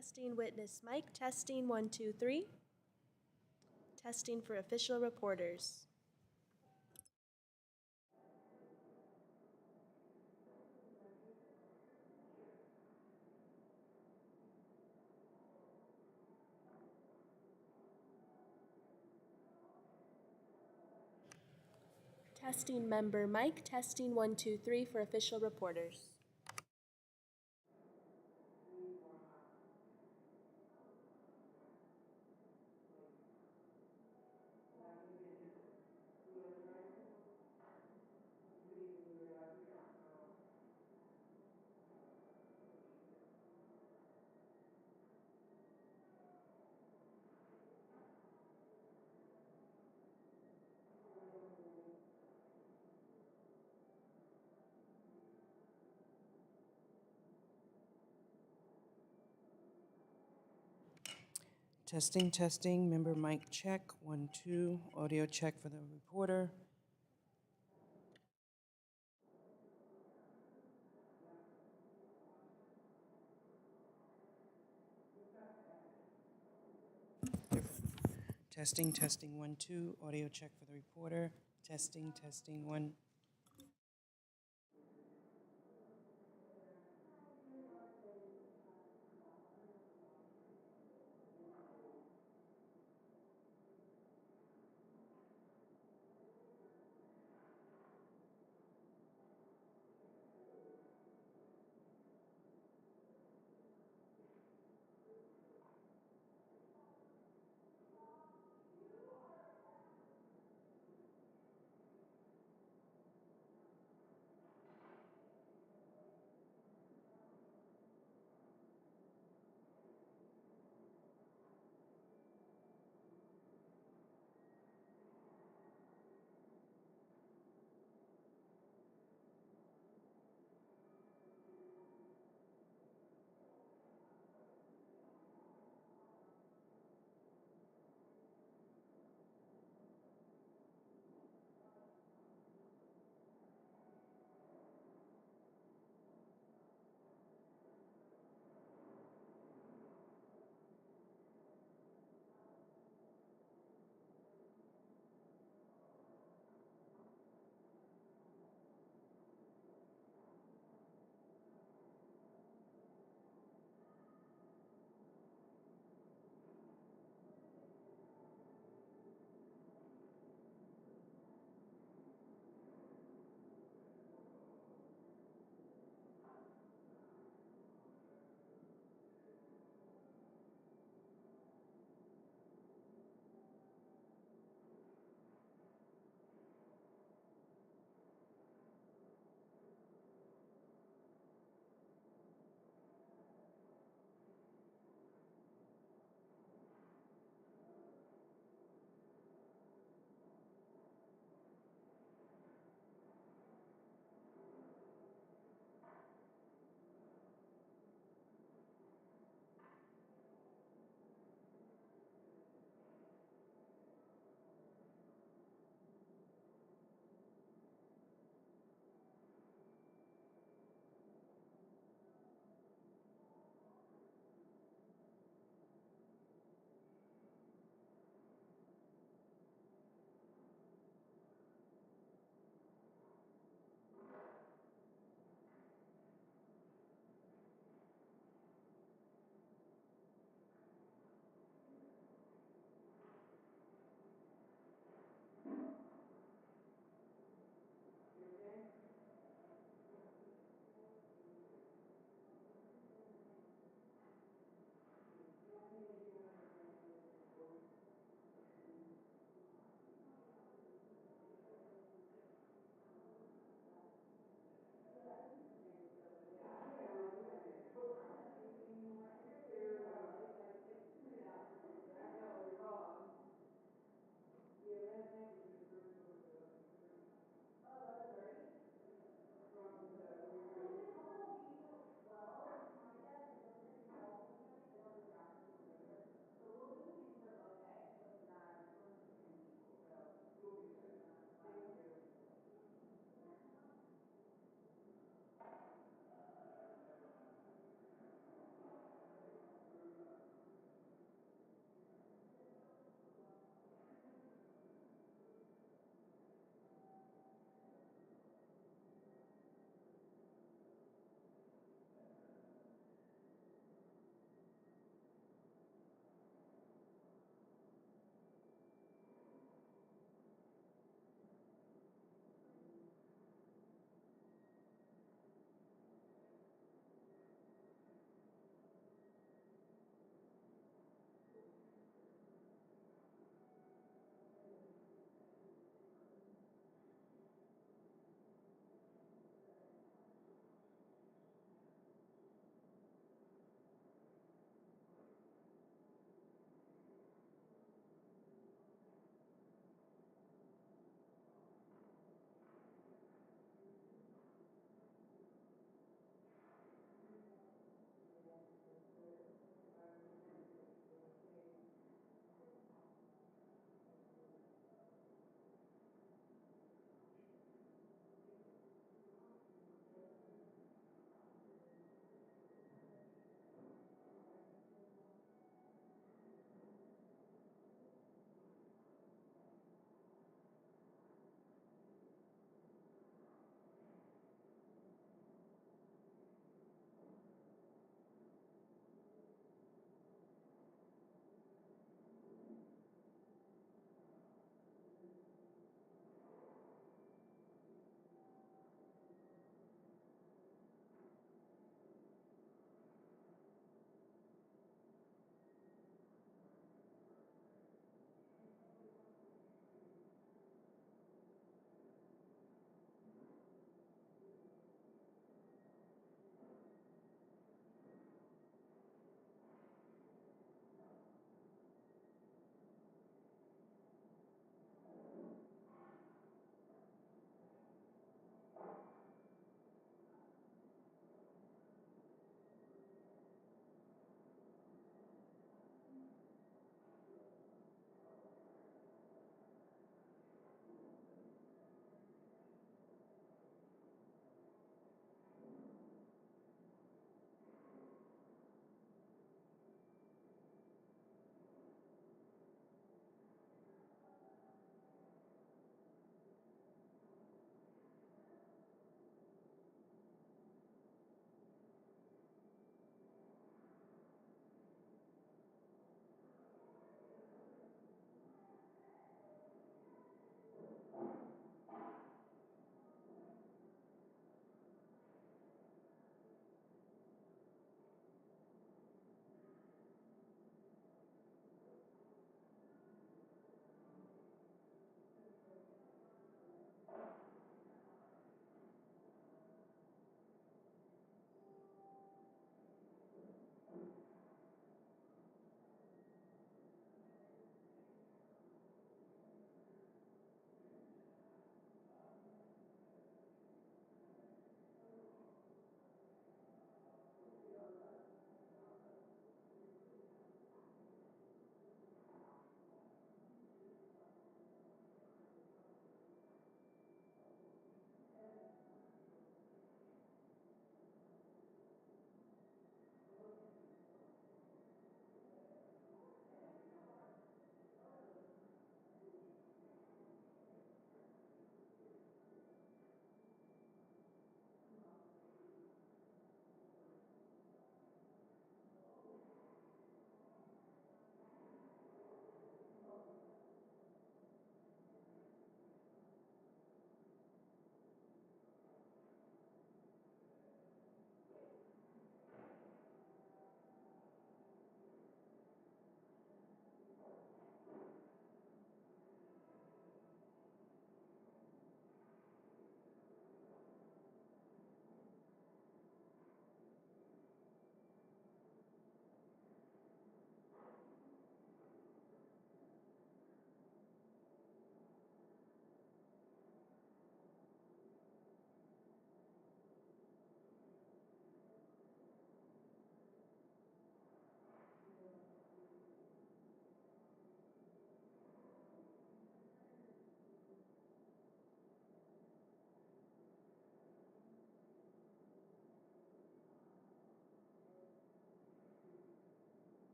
Testing witness mic, testing 1, 2, 3. Testing for official reporters. Testing member mic, testing 1, 2, 3 for official reporters. Testing, testing, member mic check, 1, 2, audio check for the reporter. Testing, testing, 1, 2, audio check for the reporter. Testing, testing, 1.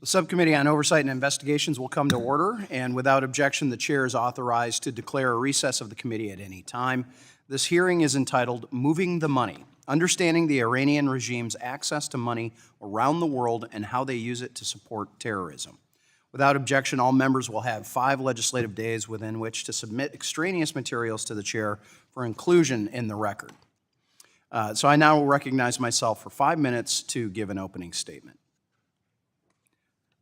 The Subcommittee on Oversight and Investigations will come to order, and without objection, the Chair is authorized to declare a recess of the committee at any time. This hearing is entitled Moving the Money, Understanding the Iranian Regime's Access to Money Around the World and How They Use It to Support Terrorism. Without objection, all members will have 5 legislative days within which to submit extraneous materials to the Chair for inclusion in the record. So I now will recognize myself for 5 minutes to give an opening statement.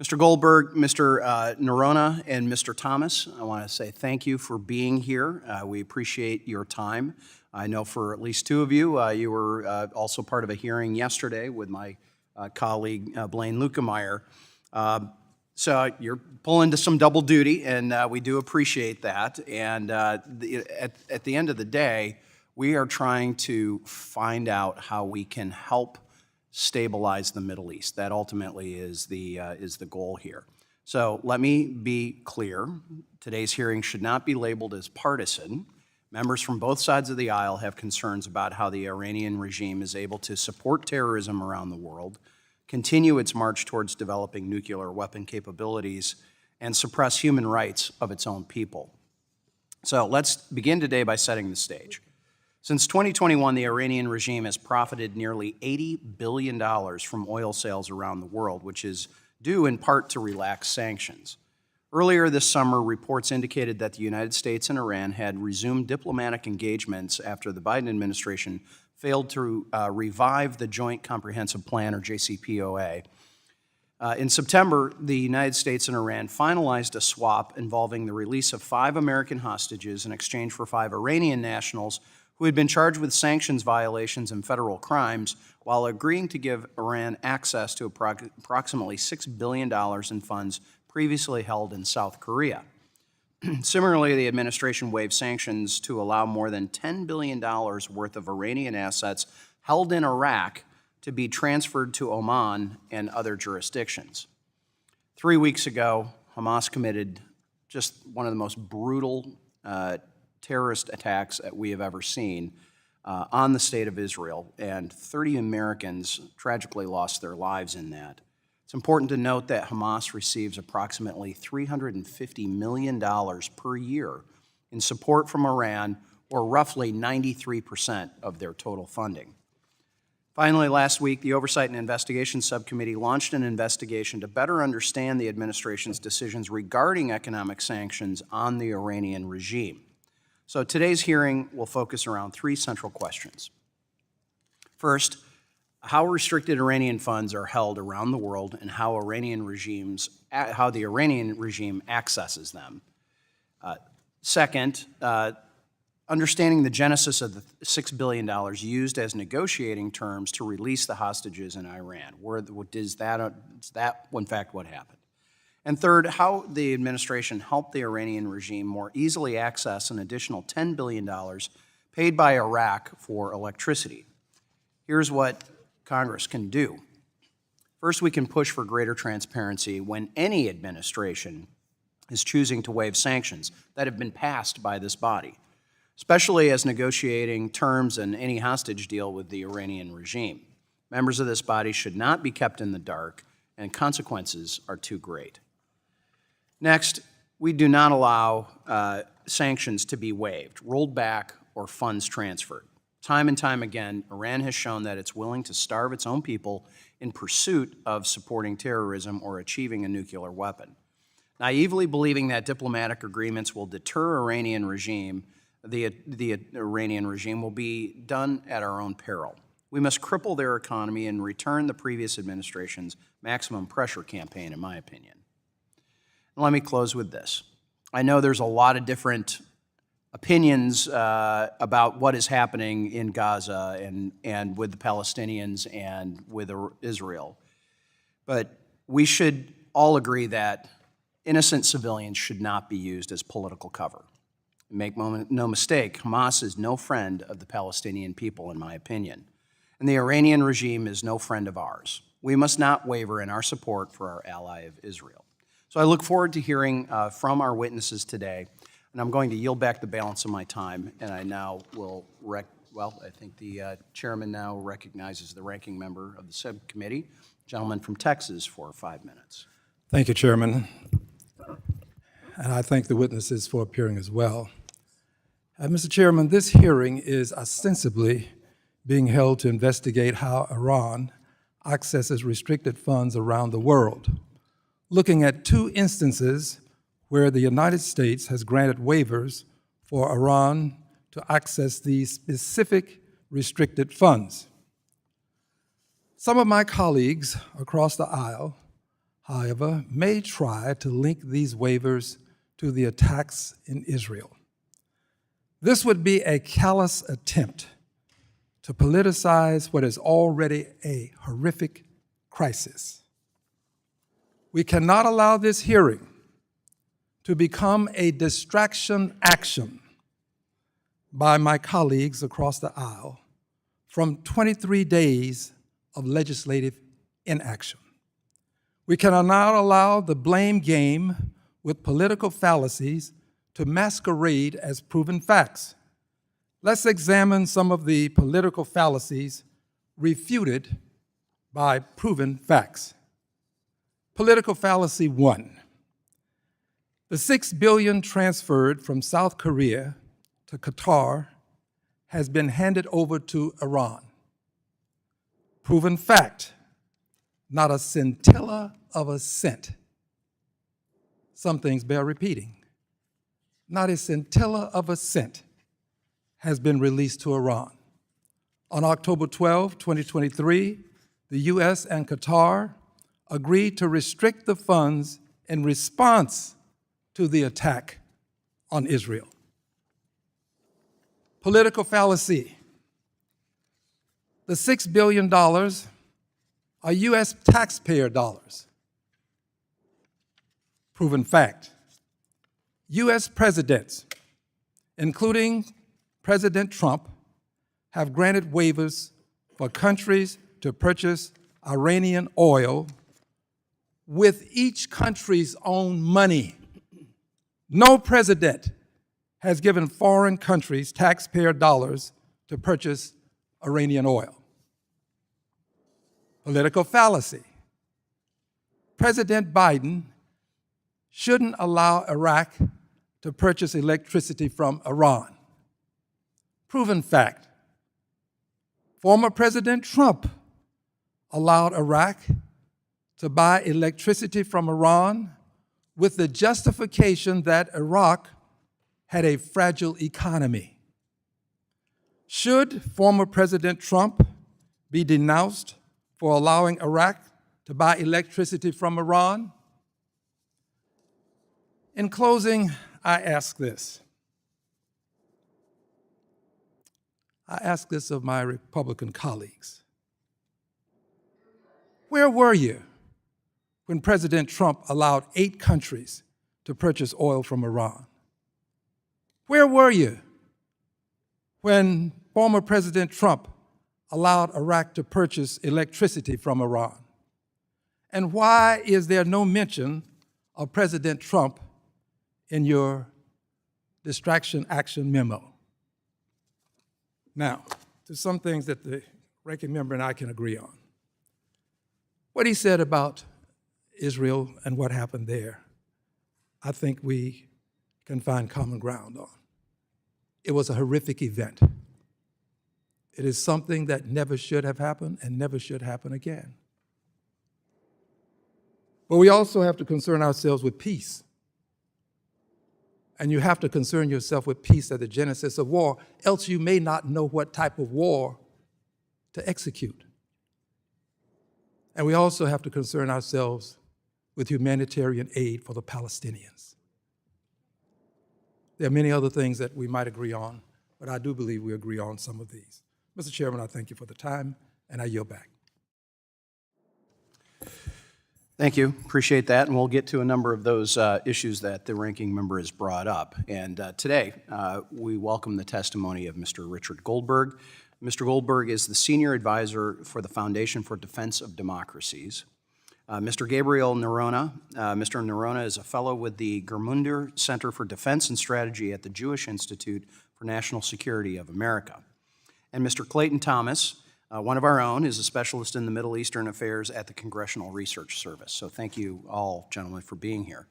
Mr. Goldberg, Mr. Nerona, and Mr. Thomas, I want to say thank you for being here. We appreciate your time. I know for at least 2 of you, you were also part of a hearing yesterday with my colleague Blaine Lukemeyer. So you're pulling to some double duty, and we do appreciate that. And at the end of the day, we are trying to find out how we can help stabilize the Middle East. That ultimately is the goal here. So let me be clear. Today's hearing should not be labeled as partisan. Members from both sides of the aisle have concerns about how the Iranian regime is able to support terrorism around the world, continue its march towards developing nuclear weapon capabilities, and suppress human rights of its own people. So let's begin today by setting the stage. Since 2021, the Iranian regime has profited nearly $80 billion from oil sales around the world, which is due in part to relaxed sanctions. Earlier this summer, reports indicated that the United States and Iran had resumed diplomatic engagements after the Biden administration failed to revive the Joint Comprehensive Plan, or JCPOA. In September, the United States and Iran finalized a swap involving the release of 5 American hostages in exchange for 5 Iranian nationals who had been charged with sanctions violations and federal crimes, while agreeing to give Iran access to approximately $6 billion in funds previously held in South Korea. Similarly, the administration waived sanctions to allow more than $10 billion worth of Iranian assets held in Iraq to be transferred to Oman and other jurisdictions. 3 weeks ago, Hamas committed just one of the most brutal terrorist attacks that we have ever seen on the state of Israel, and 30 Americans tragically lost their lives in that. It's important to note that Hamas receives approximately $350 million per year in support from Iran, or roughly 93% of their total funding. Finally, last week, the Oversight and Investigations Subcommittee launched an investigation to better understand the administration's decisions regarding economic sanctions on the Iranian regime. So today's hearing will focus around 3 central questions. First, how restricted Iranian funds are held around the world and how the Iranian regime accesses them. Second, understanding the genesis of the $6 billion used as negotiating terms to release the hostages in Iran. Is that in fact what happened? And third, how the administration helped the Iranian regime more easily access an additional $10 billion paid by Iraq for electricity. Here's what Congress can do. First, we can push for greater transparency when any administration is choosing to waive sanctions that have been passed by this body, especially as negotiating terms in any hostage deal with the Iranian regime. Members of this body should not be kept in the dark, and consequences are too great. Next, we do not allow sanctions to be waived, rolled back, or funds transferred. Time and time again, Iran has shown that it's willing to starve its own people in pursuit of supporting terrorism or achieving a nuclear weapon. Naively believing that diplomatic agreements will deter the Iranian regime will be done at our own peril. We must cripple their economy and return the previous administration's maximum pressure campaign, in my opinion. And let me close with this. I know there's a lot of different opinions about what is happening in Gaza and with the Palestinians and with Israel. But we should all agree that innocent civilians should not be used as political cover. Make no mistake, Hamas is no friend of the Palestinian people, in my opinion. And the Iranian regime is no friend of ours. We must not waver in our support for our ally of Israel. So I look forward to hearing from our witnesses today, and I'm going to yield back the balance of my time, and I now will, I think the chairman now recognizes the ranking member of the subcommittee, gentleman from Texas, for 5 minutes. Thank you, Chairman. And I thank the witnesses for appearing as well. Mr. Chairman, this hearing is ostensibly being held to investigate how Iran accesses restricted funds around the world, looking at two instances where the United States has granted waivers for Iran to access these specific restricted funds. Some of my colleagues across the aisle, however, may try to link these waivers to the attacks in Israel. This would be a callous attempt to politicize what is already a horrific crisis. We cannot allow this hearing to become a distraction action by my colleagues across the aisle from 23 days of legislative inaction. We cannot allow the blame game with political fallacies to masquerade as proven facts. Let's examine some of the political fallacies refuted by proven facts. Political fallacy 1. The $6 billion transferred from South Korea to Qatar has been handed over to Iran. Proven fact, not a scintilla of a cent. Some things bear repeating. Not a scintilla of a cent has been released to Iran. On October 12, 2023, the U.S. and Qatar agreed to restrict the funds in response to the attack on Israel. Political fallacy. The $6 billion are U.S. taxpayer dollars. Proven fact. U.S. presidents, including President Trump, have granted waivers for countries to purchase Iranian oil with each country's own money. No president has given foreign countries taxpayer dollars to purchase Iranian oil. Political fallacy. President Biden shouldn't allow Iraq to purchase electricity from Iran. Proven fact. Former President Trump allowed Iraq to buy electricity from Iran with the justification that Iraq had a fragile economy. Should former President Trump be denounced for allowing Iraq to buy electricity from Iran? In closing, I ask this. I ask this of my Republican colleagues. Where were you when President Trump allowed 8 countries to purchase oil from Iran? Where were you when former President Trump allowed Iraq to purchase electricity from Iran? And why is there no mention of President Trump in your distraction action memo? Now, to some things that the ranking member and I can agree on. What he said about Israel and what happened there, I think we can find common ground on. It was a horrific event. It is something that never should have happened and never should happen again. But we also have to concern ourselves with peace. And you have to concern yourself with peace at the genesis of war, else you may not know what type of war to execute. And we also have to concern ourselves with humanitarian aid for the Palestinians. There are many other things that we might agree on, but I do believe we agree on some of these. Mr. Chairman, I thank you for the time, and I yield back. Thank you. Appreciate that. And we'll get to a number of those issues that the ranking member has brought up. And today, we welcome the testimony of Mr. Richard Goldberg. Mr. Goldberg is the Senior Advisor for the Foundation for Defense of Democracies. Mr. Gabriel Nerona. Mr. Nerona is a fellow with the Germunder Center for Defense and Strategy at the Jewish Institute for National Security of America. And Mr. Clayton Thomas, One of our own is a specialist in the Middle Eastern affairs at the Congressional Research Service. So thank you all, gentlemen, for being here.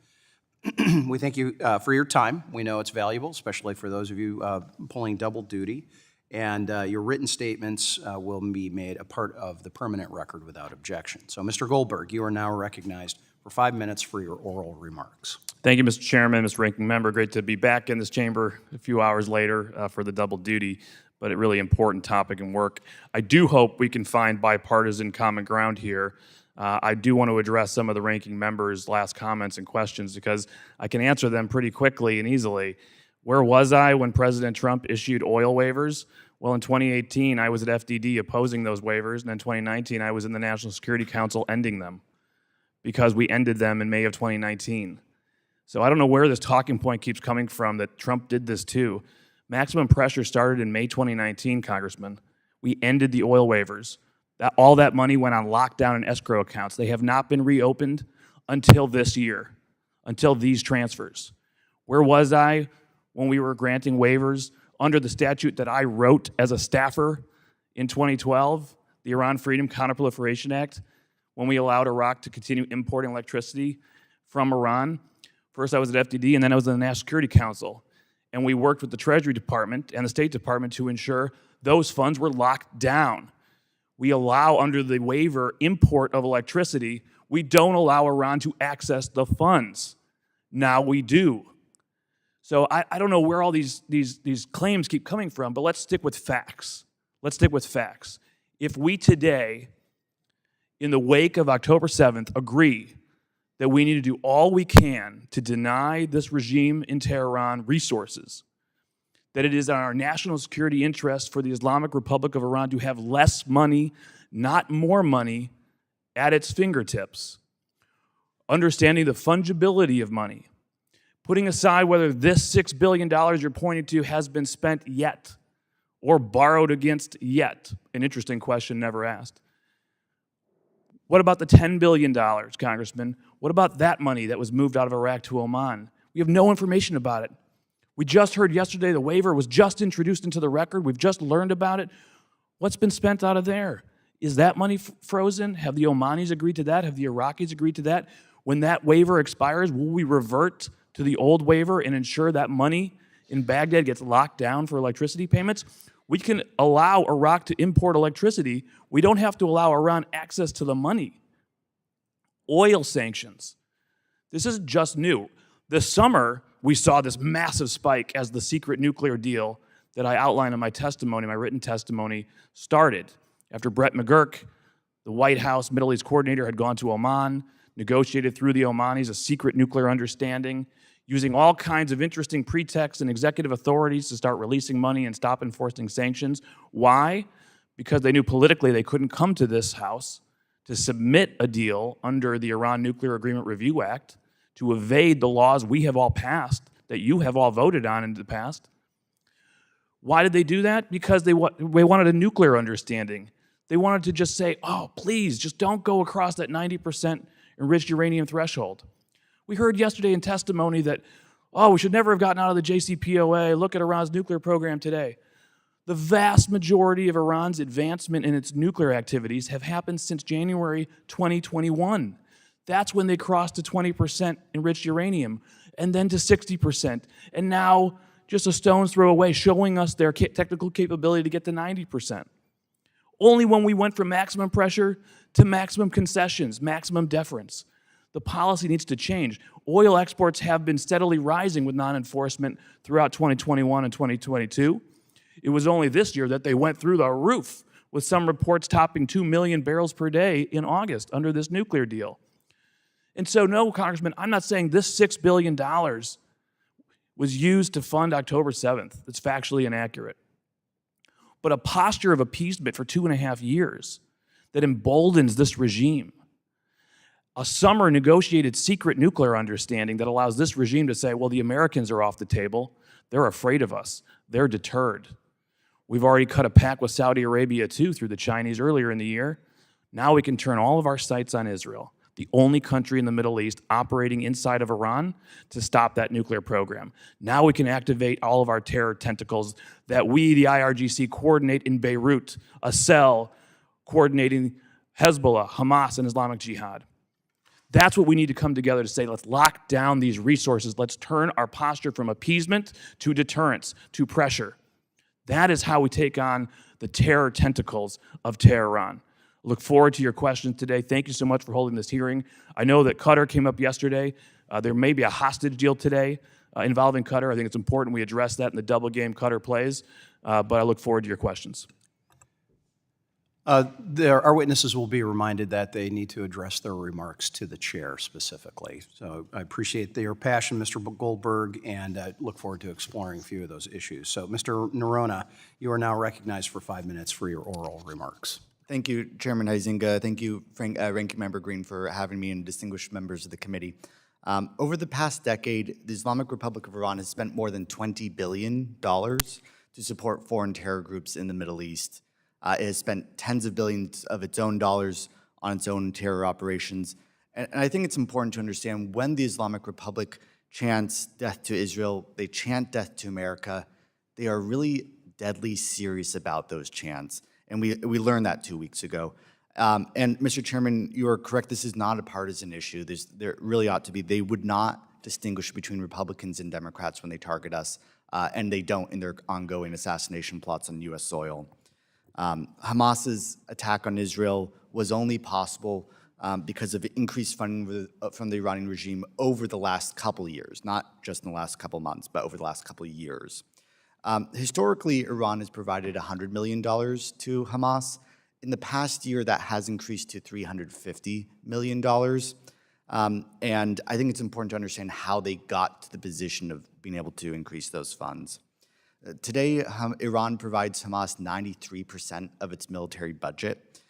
We thank you for your time. We know it's valuable, especially for those of you pulling double duty. And your written statements will be made a part of the permanent record without objection. So, Mr. Goldberg, you are now recognized for 5 minutes for your oral remarks. Thank you, Mr. Chairman, Mr. Ranking Member. Great to be back in this chamber a few hours later for the double duty, but a really important topic and work. I do hope we can find bipartisan common ground here. I do want to address some of the ranking members' last comments and questions because I can answer them pretty quickly and easily. Where was I when President Trump issued oil waivers? Well, in 2018, I was at FDD opposing those waivers, and in 2019, I was in the National Security Council ending them because we ended them in May of 2019. So I don't know where this talking point keeps coming from that Trump did this too. Maximum pressure started in May 2019, Congressman. We ended the oil waivers. All that money went on lockdown and escrow accounts. They have not been reopened until this year, until these transfers. Where was I when we were granting waivers under the statute that I wrote as a staffer in 2012, the Iran Freedom Counterproliferation Act, when we allowed Iraq to continue importing electricity from Iran? First I was at FDD, and then I was in the National Security Council. And we worked with the Treasury Department and the State Department to ensure those funds were locked down. We allow, under the waiver, import of electricity. We don't allow Iran to access the funds. Now we do. So I don't know where all these claims keep coming from, but let's stick with facts. Let's stick with facts. If we today, in the wake of October 7th, agree that we need to do all we can to deny this regime in Tehran resources, that it is in our national security interest for the Islamic Republic of Iran to have less money, not more money, at its fingertips, understanding the fungibility of money, putting aside whether this $6 billion you're pointing to has been spent yet or borrowed against yet, an interesting question never asked. What about the $10 billion, Congressman? What about that money that was moved out of Iraq to Oman? We have no information about it. We just heard yesterday the waiver was just introduced into the record. We've just learned about it. What's been spent out of there? Is that money frozen? Have the Omanis agreed to that? Have the Iraqis agreed to that? When that waiver expires, will we revert to the old waiver and ensure that money in Baghdad gets locked down for electricity payments? We can allow Iraq to import electricity. We don't have to allow Iran access to the money. Oil sanctions. This isn't just new. This summer, we saw this massive spike as the secret nuclear deal that I outlined in my testimony, my written testimony, started. After Brett McGurk, the White House Middle East coordinator, had gone to Oman, negotiated through the Omanis a secret nuclear understanding, using all kinds of interesting pretexts and executive authorities to start releasing money and stop enforcing sanctions. Why? Because they knew politically they couldn't come to this House to submit a deal under the Iran Nuclear Agreement Review Act to evade the laws we have all passed, that you have all voted on in the past. Why did they do that? Because they wanted a nuclear understanding. They wanted to just say, oh, please, just don't go across that 90% enriched uranium threshold. We heard yesterday in testimony that, oh, we should never have gotten out of the JCPOA. Look at Iran's nuclear program today. The vast majority of Iran's advancement in its nuclear activities have happened since January 2021. That's when they crossed to 20% enriched uranium, and then to 60%. And now, just a stone's throw away, showing us their technical capability to get to 90%. Only when we went from maximum pressure to maximum concessions, maximum deference. The policy needs to change. Oil exports have been steadily rising with non-enforcement throughout 2021 and 2022. It was only this year that they went through the roof, with some reports topping 2 million barrels per day in August under this nuclear deal. And so, no, Congressman, I'm not saying this $6 billion was used to fund October 7th. That's factually inaccurate. But a posture of appeasement for 2.5 years that emboldens this regime, a summer negotiated secret nuclear understanding that allows this regime to say, well, the Americans are off the table. They're afraid of us. They're deterred. We've already cut a pact with Saudi Arabia, too, through the Chinese earlier in the year. Now we can turn all of our sights on Israel, the only country in the Middle East operating inside of Iran to stop that nuclear program. Now we can activate all of our terror tentacles that we, the IRGC, coordinate in Beirut, a cell coordinating Hezbollah, Hamas, and Islamic Jihad. That's what we need to come together to say, let's lock down these resources. Let's turn our posture from appeasement to deterrence, to pressure. That is how we take on the terror tentacles of Tehran. Look forward to your questions today. Thank you so much for holding this hearing. I know that Qatar came up yesterday. There may be a hostage deal today involving Qatar. I think it's important we address that in the double game Qatar plays, but I look forward to your questions. Our witnesses will be reminded that they need to address their remarks to the chair specifically. So I appreciate your passion, Mr. Goldberg, and I look forward to exploring a few of those issues. So, Mr. Nerona, you are now recognized for 5 minutes for your oral remarks. Thank you, Chairman Huizinga. Thank you, Ranking Member Green, for having me and distinguished members of the committee. Over the past decade, the Islamic Republic of Iran has spent more than $20 billion to support foreign terror groups in the Middle East. It has spent tens of billions of its own dollars on its own terror operations. And I think it's important to understand when the Islamic Republic chants death to Israel, they chant death to America, they are really deadly serious about those chants. And we learned that 2 weeks ago. And Mr. Chairman, you are correct, this is not a partisan issue. There really ought to be. They would not distinguish between Republicans and Democrats when they target us, and they don't in their ongoing assassination plots on U.S. soil. Hamas's attack on Israel was only possible because of increased funding from the Iranian regime over the last couple of years, not just in the last couple of months, but over the last couple of years. Historically, Iran has provided $100 million to Hamas. In the past year, that has increased to $350 million. And I think it's important to understand how they got to the position of being able to increase those funds. Today, Iran provides Hamas 93% of its military budget.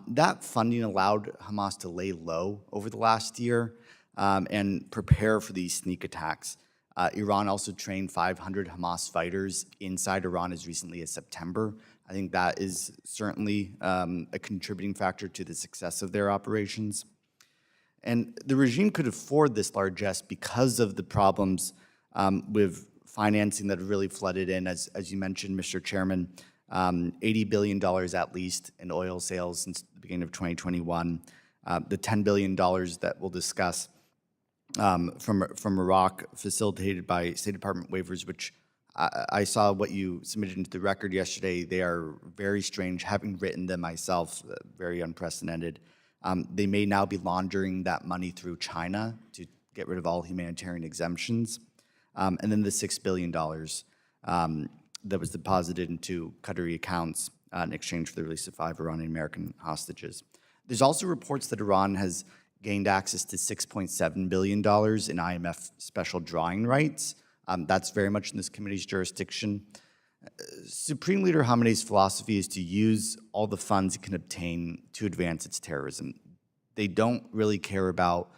That funding allowed Hamas to lay low over the last year and prepare for these sneak attacks. Iran also trained 500 Hamas fighters inside Iran as recently as September. I think that is certainly a contributing factor to the success of their operations. And the regime could afford this largesse because of the problems with financing that have really flooded in, as you mentioned, Mr. Chairman, $80 billion at least in oil sales since the beginning of 2021, the $10 billion that we'll discuss from Iraq, facilitated by State Department waivers, which I saw what you submitted into the record yesterday. They are very strange, having written them myself, very unprecedented. They may now be laundering that money through China to get rid of all humanitarian exemptions. And then the $6 billion that was deposited into Qatari accounts in exchange for the release of 5 Iranian-American hostages. There's also reports that Iran has gained access to $6.7 billion in IMF special drawing rights. That's very much in this committee's jurisdiction. Supreme Leader Khamenei's philosophy is to use all the funds it can obtain to advance its terrorism. They don't really care about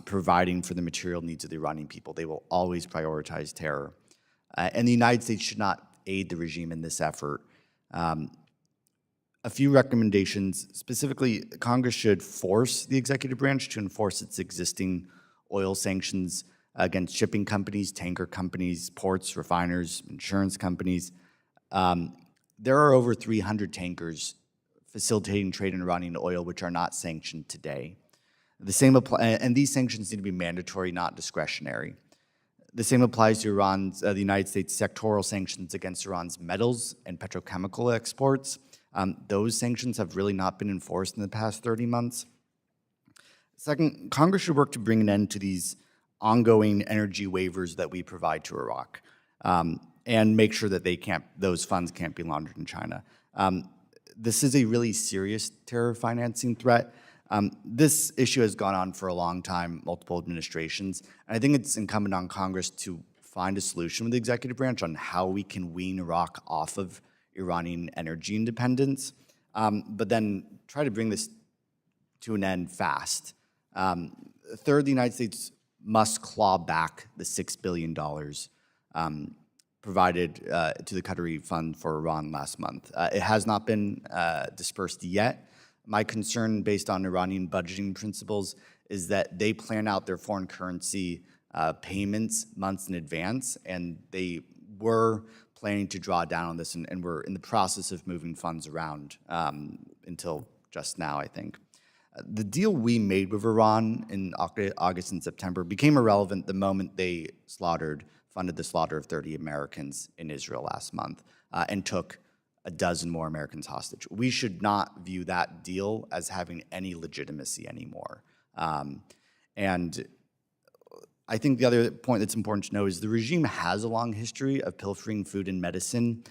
providing for the material needs of the Iranian people. They will always prioritize terror. And the United States should not aid the regime in this effort. A few recommendations. Specifically, Congress should force the executive branch to enforce its existing oil sanctions against shipping companies, tanker companies, ports, refiners, insurance companies. There are over 300 tankers facilitating trade in Iranian oil which are not sanctioned today. The same and these sanctions need to be mandatory, not discretionary. The same applies to the United States sectoral sanctions against Iran's metals and petrochemical exports. Those sanctions have really not been enforced in the past 30 months. Second, Congress should work to bring an end to these ongoing energy waivers that we provide to Iraq, and make sure that those funds can't be laundered in China. This is a really serious terror financing threat. This issue has gone on for a long time, multiple administrations, and I think it's incumbent on Congress to find a solution with the executive branch on how we can wean Iraq off of Iranian energy independence, but then try to bring this to an end fast. Third, the United States must claw back the $6 billion provided to the Qatari Fund for Iran last month. It has not been dispersed yet. My concern, based on Iranian budgeting principles, is that they plan out their foreign currency payments months in advance, and they were planning to draw down on this, and we're in the process of moving funds around until just now, I think. The deal we made with Iran in August and September became irrelevant the moment they funded the slaughter of 30 Americans in Israel last month and took a dozen more Americans hostage. We should not view that deal as having any legitimacy anymore. And I think the other point that's important to know is the regime has a long history of pilfering food and medicine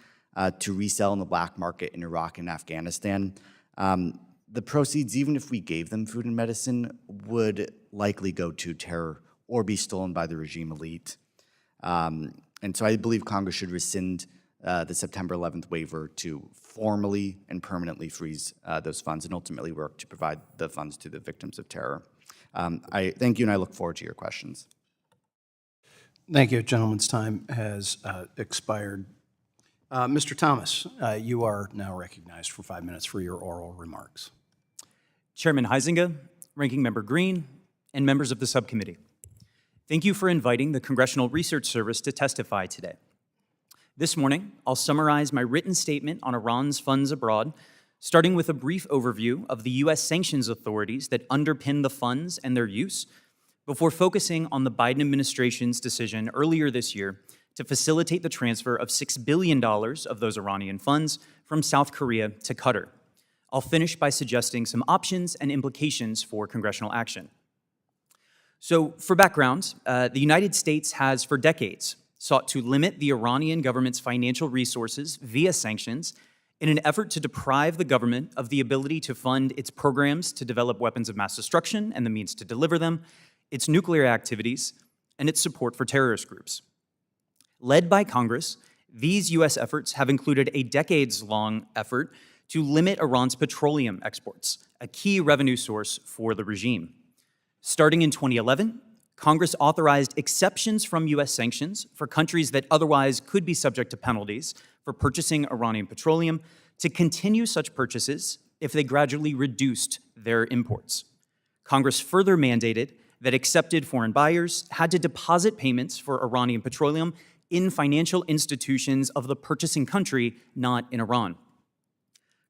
to resell in the black market in Iraq and Afghanistan. The proceeds, even if we gave them food and medicine, would likely go to terror or be stolen by the regime elite. And so I believe Congress should rescind the September 11th waiver to formally and permanently freeze those funds and ultimately work to provide the funds to the victims of terror. I thank you, and I look forward to your questions. Thank you. Gentleman's time has expired. Mr. Thomas, you are now recognized for 5 minutes for your oral remarks. Chairman Huizenga, Ranking Member Green, and members of the subcommittee. Thank you for inviting the Congressional Research Service to testify today. This morning, I'll summarize my written statement on Iran's funds abroad, starting with a brief overview of the U.S. sanctions authorities that underpin the funds and their use, before focusing on the Biden administration's decision earlier this year to facilitate the transfer of $6 billion of those Iranian funds from South Korea to Qatar. I'll finish by suggesting some options and implications for congressional action. So, for background, the United States has for decades sought to limit the Iranian government's financial resources via sanctions in an effort to deprive the government of the ability to fund its programs to develop weapons of mass destruction and the means to deliver them, its nuclear activities, and its support for terrorist groups. Led by Congress, these U.S. efforts have included a decades-long effort to limit Iran's petroleum exports, a key revenue source for the regime. Starting in 2011, Congress authorized exceptions from U.S. sanctions for countries that otherwise could be subject to penalties for purchasing Iranian petroleum to continue such purchases if they gradually reduced their imports. Congress further mandated that accepted foreign buyers had to deposit payments for Iranian petroleum in financial institutions of the purchasing country, not in Iran.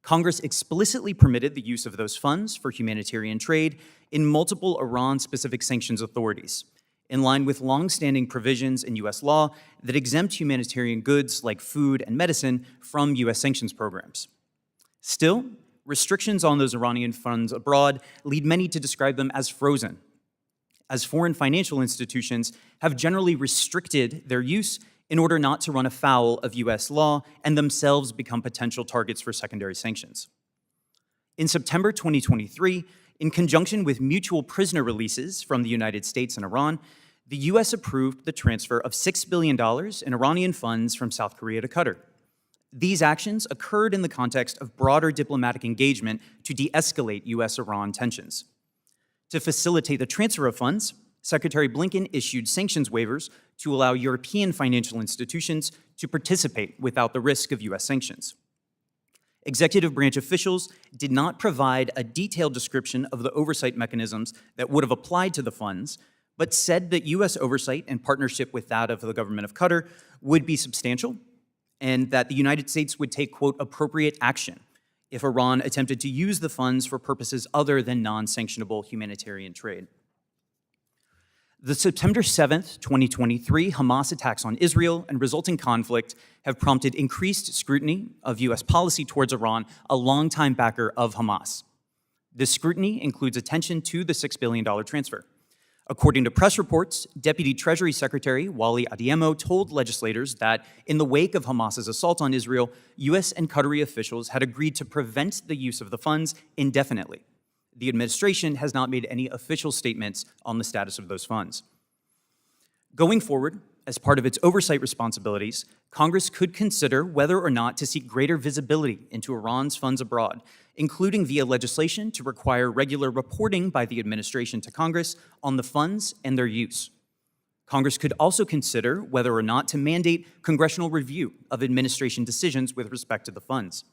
Congress explicitly permitted the use of those funds for humanitarian trade in multiple Iran-specific sanctions authorities, in line with long-standing provisions in U.S. law that exempt humanitarian goods like food and medicine from U.S. sanctions programs. Still, restrictions on those Iranian funds abroad lead many to describe them as frozen, as foreign financial institutions have generally restricted their use in order not to run afoul of U.S. law and themselves become potential targets for secondary sanctions. In September 2023, in conjunction with mutual prisoner releases from the United States and Iran, the U.S. approved the transfer of $6 billion in Iranian funds from South Korea to Qatar. These actions occurred in the context of broader diplomatic engagement to de-escalate U.S.-Iran tensions. To facilitate the transfer of funds, Secretary Blinken issued sanctions waivers to allow European financial institutions to participate without the risk of U.S. sanctions. Executive branch officials did not provide a detailed description of the oversight mechanisms that would have applied to the funds, but said that U.S. oversight in partnership with that of the government of Qatar would be substantial, and that the United States would take, quote, appropriate action if Iran attempted to use the funds for purposes other than non-sanctionable humanitarian trade. The September 7th, 2023 Hamas attacks on Israel and resulting conflict have prompted increased scrutiny of U.S. policy towards Iran, a longtime backer of Hamas. This scrutiny includes attention to the $6 billion transfer. According to press reports, Deputy Treasury Secretary Wally Adeyemo told legislators that in the wake of Hamas's assault on Israel, U.S. and Qatari officials had agreed to prevent the use of the funds indefinitely. The administration has not made any official statements on the status of those funds. Going forward, as part of its oversight responsibilities, Congress could consider whether or not to seek greater visibility into Iran's funds abroad, including via legislation to require regular reporting by the administration to Congress on the funds and their use. Congress could also consider whether or not to mandate congressional review of administration decisions with respect to the funds.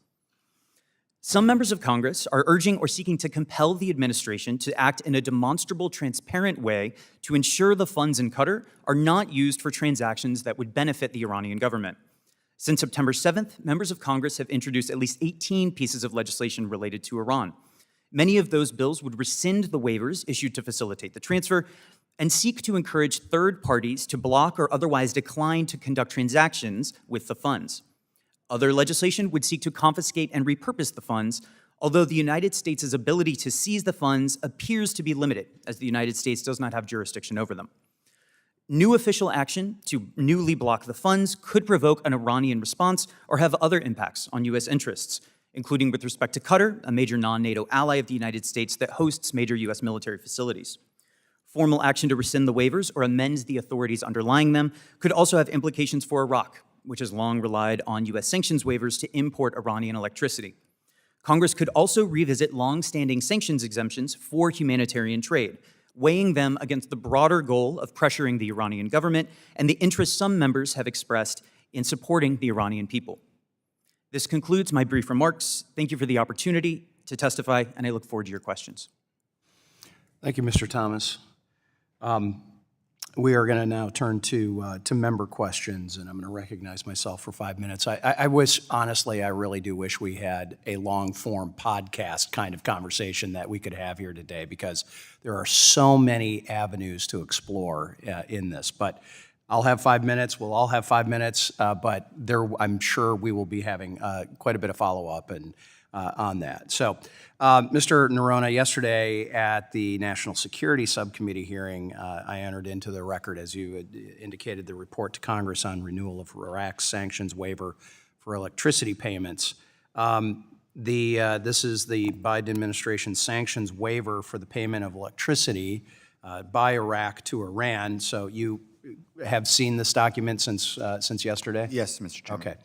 Some members of Congress are urging or seeking to compel the administration to act in a demonstrable, transparent way to ensure the funds in Qatar are not used for transactions that would benefit the Iranian government. Since September 7th, members of Congress have introduced at least 18 pieces of legislation related to Iran. Many of those bills would rescind the waivers issued to facilitate the transfer and seek to encourage third parties to block or otherwise decline to conduct transactions with the funds. Other legislation would seek to confiscate and repurpose the funds, although the United States' ability to seize the funds appears to be limited, as the United States does not have jurisdiction over them. New official action to newly block the funds could provoke an Iranian response or have other impacts on U.S. interests, including with respect to Qatar, a major non-NATO ally of the United States that hosts major U.S. military facilities. Formal action to rescind the waivers or amend the authorities underlying them could also have implications for Iraq, which has long relied on U.S. sanctions waivers to import Iranian electricity. Congress could also revisit long-standing sanctions exemptions for humanitarian trade, weighing them against the broader goal of pressuring the Iranian government and the interest some members have expressed in supporting the Iranian people. This concludes my brief remarks. Thank you for the opportunity to testify, and I look forward to your questions. Thank you, Mr. Thomas. We are going to now turn to member questions, and I'm going to recognize myself for 5 minutes. I wish, honestly, I really do wish we had a long-form podcast kind of conversation that we could have here today, because there are so many avenues to explore in this. But I'll have 5 minutes. We'll all have 5 minutes, but I'm sure we will be having quite a bit of follow-up and on that. So, Mr. Noronha, yesterday at the National Security Subcommittee hearing, I entered into the record, as you had indicated, the report to Congress on renewal of Iraq's sanctions waiver for electricity payments. This is the Biden administration sanctions waiver for the payment of electricity by Iraq to Iran. So you have seen this document since yesterday? Yes, Mr. Chairman. Okay.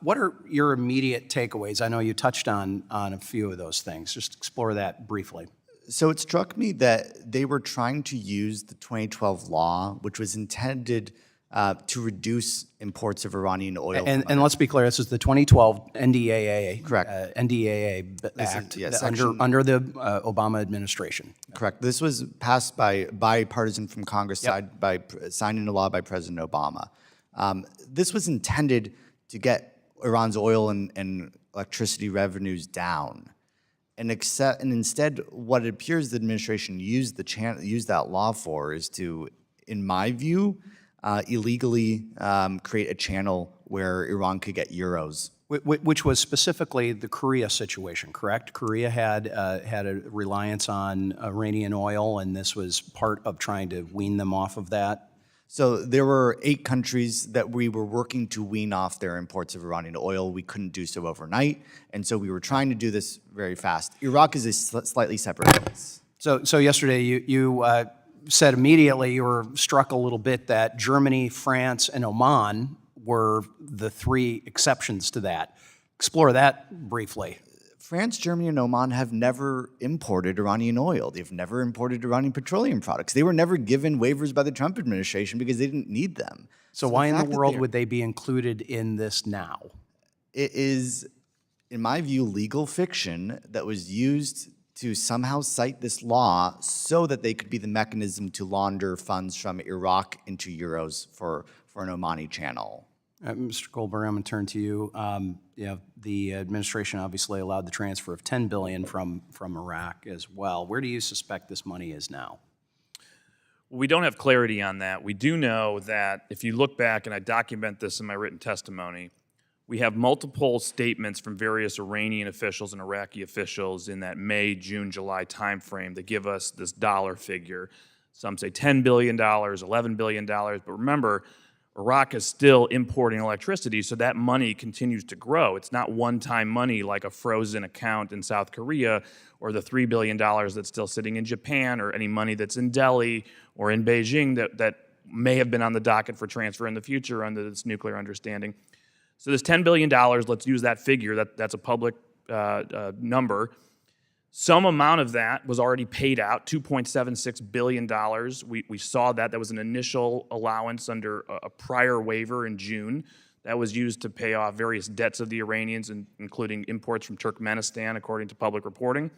What are your immediate takeaways? I know you touched on a few of those things. Just explore that briefly. So it struck me that they were trying to use the 2012 law, which was intended to reduce imports of Iranian oil. And let's be clear, this is the 2012 NDAA. Correct. NDAA Act yes, under the Obama administration. Correct. This was passed by bipartisan from Congress, signed into law by President Obama. This was intended to get Iran's oil and electricity revenues down. And instead, what it appears the administration used that law for is to, in my view, illegally create a channel where Iran could get euros. Which was specifically the Korea situation, correct? Korea had a reliance on Iranian oil, and this was part of trying to wean them off of that? So there were 8 countries that we were working to wean off their imports of Iranian oil. We couldn't do so overnight, and so we were trying to do this very fast. Iraq is a slightly separate case. So yesterday you said immediately you were struck a little bit that Germany, France, and Oman were the 3 exceptions to that. Explore that briefly. France, Germany, and Oman have never imported Iranian oil. They've never imported Iranian petroleum products. They were never given waivers by the Trump administration because they didn't need them. So why in the world would they be included in this now? It is, in my view, legal fiction that was used to somehow cite this law so that they could be the mechanism to launder funds from Iraq into euros for an Omani channel. Mr. Goldberg, I'm going to turn to you. The administration obviously allowed the transfer of $10 billion from Iraq as well. Where do you suspect this money is now? We don't have clarity on that. We do know that if you look back, and I document this in my written testimony, we have multiple statements from various Iranian officials and Iraqi officials in that May, June, July timeframe that give us this dollar figure. Some say $10 billion, $11 billion, but remember, Iraq is still importing electricity, so that money continues to grow. It's not one-time money like a frozen account in South Korea or the $3 billion that's still sitting in Japan or any money that's in Delhi or in Beijing that may have been on the docket for transfer in the future under this nuclear understanding. So this $10 billion, let's use that figure, that's a public number. Some amount of that was already paid out, $2.76 billion. We saw that. That was an initial allowance under a prior waiver in June. That was used to pay off various debts of the Iranians, including imports from Turkmenistan, according to public reporting.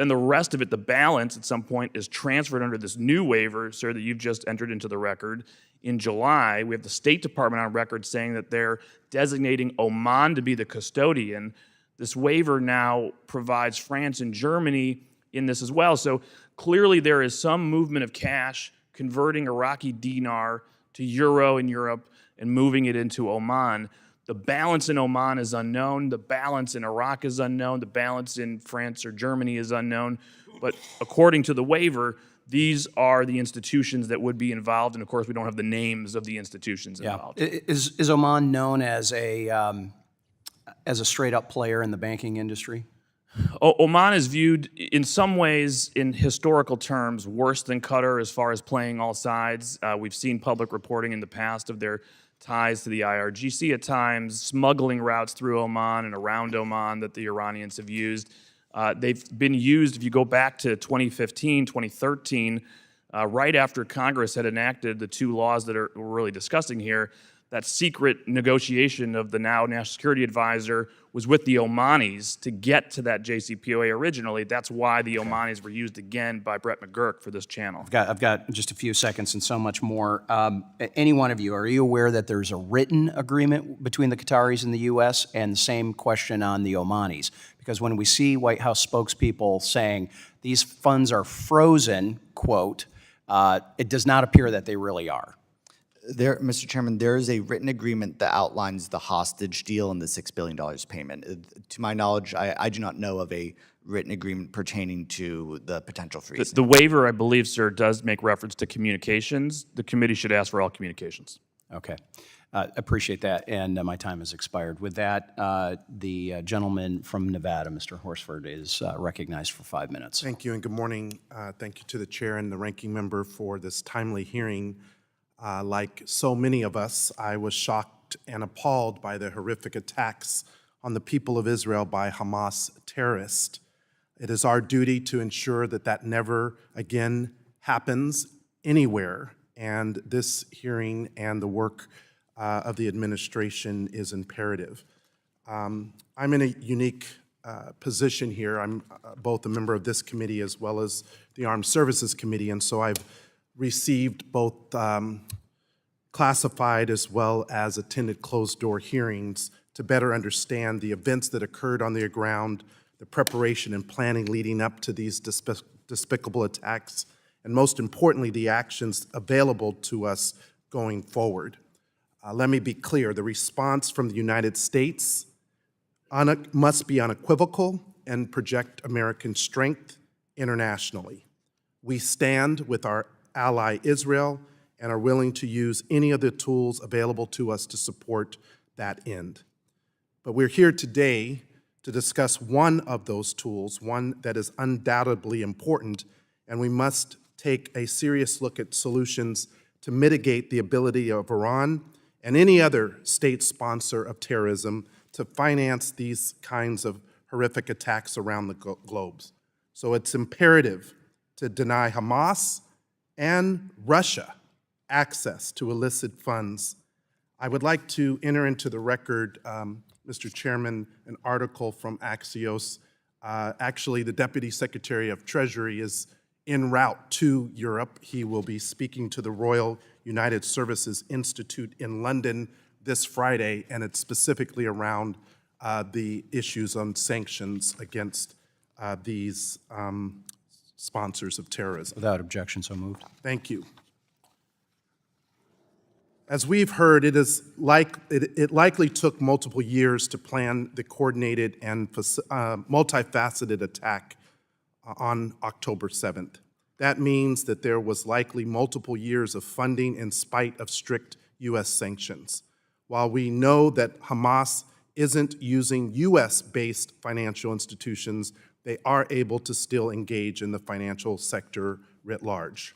Then the rest of it, the balance at some point, is transferred under this new waiver, sir, that you've just entered into the record. In July, we have the State Department on record saying that they're designating Oman to be the custodian. This waiver now provides France and Germany in this as well. So clearly there is some movement of cash converting Iraqi dinar to euro in Europe and moving it into Oman. The balance in Oman is unknown. The balance in Iraq is unknown. The balance in France or Germany is unknown. But according to the waiver, these are the institutions that would be involved. And of course, we don't have the names of the institutions involved. Is Oman known as a straight-up player in the banking industry? Oman is viewed in some ways, in historical terms, worse than Qatar as far as playing all sides. We've seen public reporting in the past of their ties to the IRGC at times, smuggling routes through Oman and around Oman that the Iranians have used. They've been used, if you go back to 2015, 2013, right after Congress had enacted the two laws that we're really discussing here. That secret negotiation of the now National Security Advisor was with the Omanis to get to that JCPOA originally. That's why the Omanis were used again by Brett McGurk for this channel. I've got just a few seconds and so much more. Any one of you, are you aware that there's a written agreement between the Qataris and the U.S.? And the same question on the Omanis. Because when we see White House spokespeople saying these funds are frozen, quote, it does not appear that they really are. Mr. Chairman, there is a written agreement that outlines the hostage deal and the $6 billion payment. To my knowledge, I do not know of a written agreement pertaining to the potential freeze. The waiver, I believe, sir, does make reference to communications. The committee should ask for all communications. Okay. Appreciate that, and my time has expired. With that, the gentleman from Nevada, Mr. Horsford, is recognized for 5 minutes. Thank you, and good morning. Thank you to the chair and the ranking member for this timely hearing. Like so many of us, I was shocked and appalled by the horrific attacks on the people of Israel by Hamas terrorists. It is our duty to ensure that that never again happens anywhere, and this hearing and the work of the administration is imperative. I'm in a unique position here. I'm both a member of this committee as well as the Armed Services Committee, and so I've received both classified as well as attended closed-door hearings to better understand the events that occurred on the ground, the preparation and planning leading up to these despicable attacks, and most importantly, the actions available to us going forward. Let me be clear, the response from the United States must be unequivocal and project American strength internationally. We stand with our ally Israel and are willing to use any of the tools available to us to support that end. But we're here today to discuss one of those tools, one that is undoubtedly important, and we must take a serious look at solutions to mitigate the ability of Iran and any other state sponsor of terrorism to finance these kinds of horrific attacks around the globe. So it's imperative to deny Hamas and Russia access to illicit funds. I would like to enter into the record, Mr. Chairman, an article from Axios. Actually, the Deputy Secretary of Treasury is en route to Europe. He will be speaking to the Royal United Services Institute in London this Friday, and it's specifically around the issues on sanctions against these sponsors of terrorism. Without objection, so moved. Thank you. As we've heard, it likely took multiple years to plan the coordinated and multifaceted attack on October 7th. That means that there was likely multiple years of funding in spite of strict U.S. sanctions. While we know that Hamas isn't using U.S.-based financial institutions, they are able to still engage in the financial sector writ large.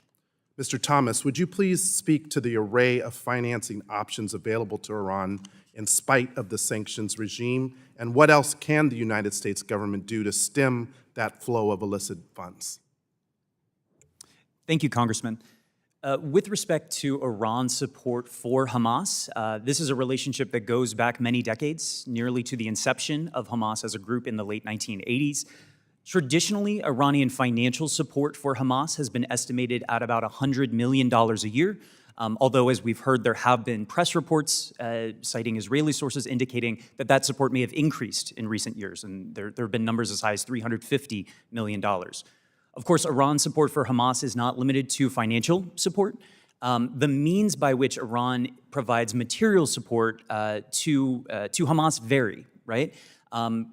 Mr. Thomas, would you please speak to the array of financing options available to Iran in spite of the sanctions regime, and what else can the United States government do to stem that flow of illicit funds? Thank you, Congressman. With respect to Iran's support for Hamas, this is a relationship that goes back many decades, nearly to the inception of Hamas as a group in the late 1980s. Traditionally, Iranian financial support for Hamas has been estimated at about $100 million a year, although, as we've heard, there have been press reports citing Israeli sources indicating that that support may have increased in recent years, and there have been numbers as high as $350 million. Of course, Iran's support for Hamas is not limited to financial support. The means by which Iran provides material support to Hamas vary, right?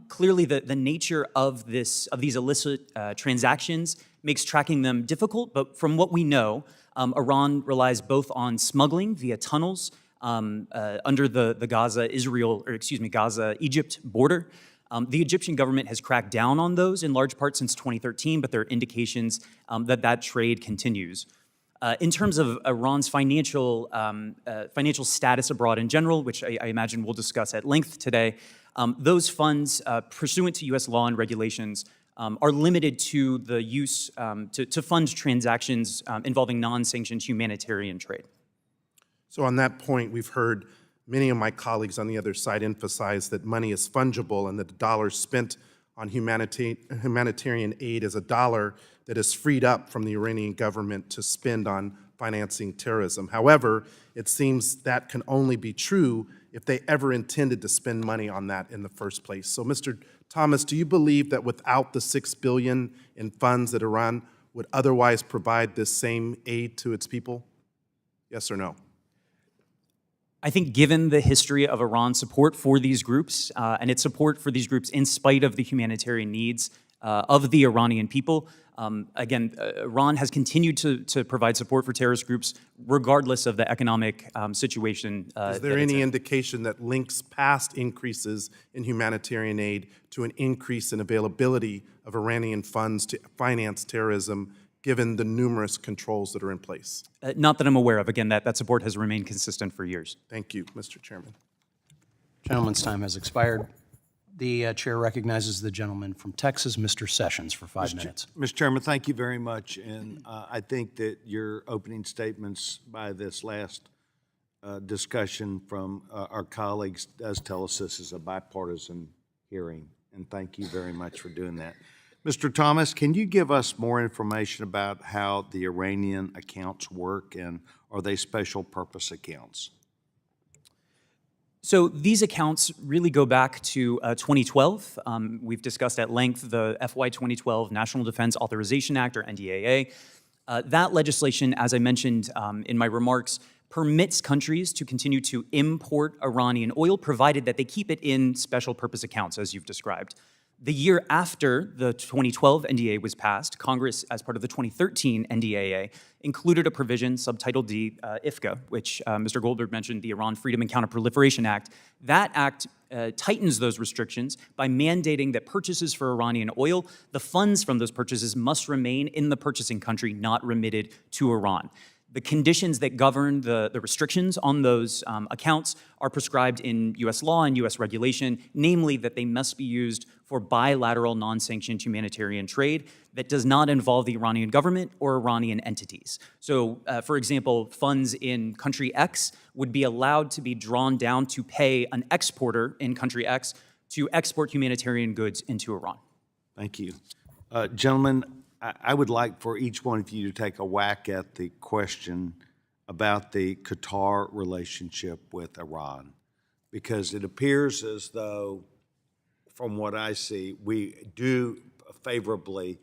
Clearly, the nature of these illicit transactions makes tracking them difficult, but from what we know, Iran relies both on smuggling via tunnels under the Gaza-Egypt border. The Egyptian government has cracked down on those in large part since 2013, but there are indications that trade continues. In terms of Iran's financial status abroad in general, which I imagine we'll discuss at length today, those funds, pursuant to U.S. law and regulations, are limited to the use to fund transactions involving non-sanctioned humanitarian trade. So on that point, we've heard many of my colleagues on the other side emphasize that money is fungible and that the dollar spent on humanitarian aid is a dollar that is freed up from the Iranian government to spend on financing terrorism. However, it seems that can only be true if they ever intended to spend money on that in the first place. So, Mr. Thomas, do you believe that without the $6 billion in funds that Iran would otherwise provide this same aid to its people? Yes or no? I think given the history of Iran's support for these groups and its support for these groups in spite of the humanitarian needs of the Iranian people, Iran has continued to provide support for terrorist groups regardless of the economic situation. Is there any indication that links past increases in humanitarian aid to an increase in availability of Iranian funds to finance terrorism, given the numerous controls that are in place? Not that I'm aware of. Again, that support has remained consistent for years. Thank you, Mr. Chairman. Gentleman's time has expired. The chair recognizes the gentleman from Texas, Mr. Sessions, for 5 minutes. Mr. Chairman, thank you very much. And I think that your opening statements by this last discussion from our colleagues does tell us this is a bipartisan hearing. And thank you very much for doing that. Mr. Thomas, can you give us more information about how the Iranian accounts work, and are they special purpose accounts? So these accounts really go back to 2012. We've discussed at length the FY 2012 National Defense Authorization Act, or NDAA. That legislation, as I mentioned in my remarks, permits countries to continue to import Iranian oil, provided that they keep it in special purpose accounts, as you've described. The year after the 2012 NDAA was passed, Congress, as part of the 2013 NDAA, included a provision, subtitled D, IFCA, which Mr. Goldberg mentioned, the Iran Freedom and Counterproliferation Act. That act tightens those restrictions by mandating that purchases for Iranian oil, the funds from those purchases must remain in the purchasing country, not remitted to Iran. The conditions that govern the restrictions on those accounts are prescribed in U.S. law and U.S. regulation, namely that they must be used for bilateral non-sanctioned humanitarian trade that does not involve the Iranian government or Iranian entities. So, for example, funds in country X would be allowed to be drawn down to pay an exporter in country X to export humanitarian goods into Iran. Thank you. Gentlemen, I would like for each one of you to take a whack at the question about the Qatar relationship with Iran, because it appears as though, from what I see, we do favorably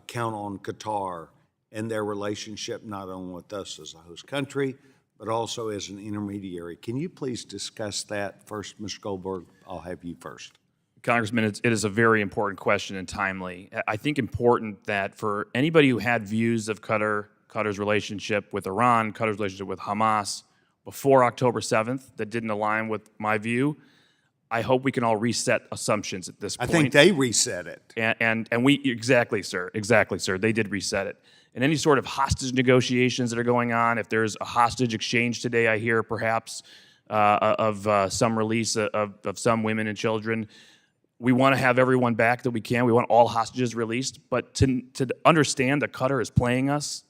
count on Qatar and their relationship not only with us as a host country, but also as an intermediary. Can you please discuss that first, Mr. Goldberg? I'll have you first. Congressman, it is a very important question and timely. I think important that for anybody who had views of Qatar's relationship with Iran, Qatar's relationship with Hamas before October 7th that didn't align with my view, I hope we can all reset assumptions at this point. I think they reset it. And we, exactly, sir, they did reset it. And any sort of hostage negotiations that are going on, if there's a hostage exchange today, I hear perhaps of some release of some women and children, we want to have everyone back that we can. We want all hostages released. But to understand that Qatar is playing us,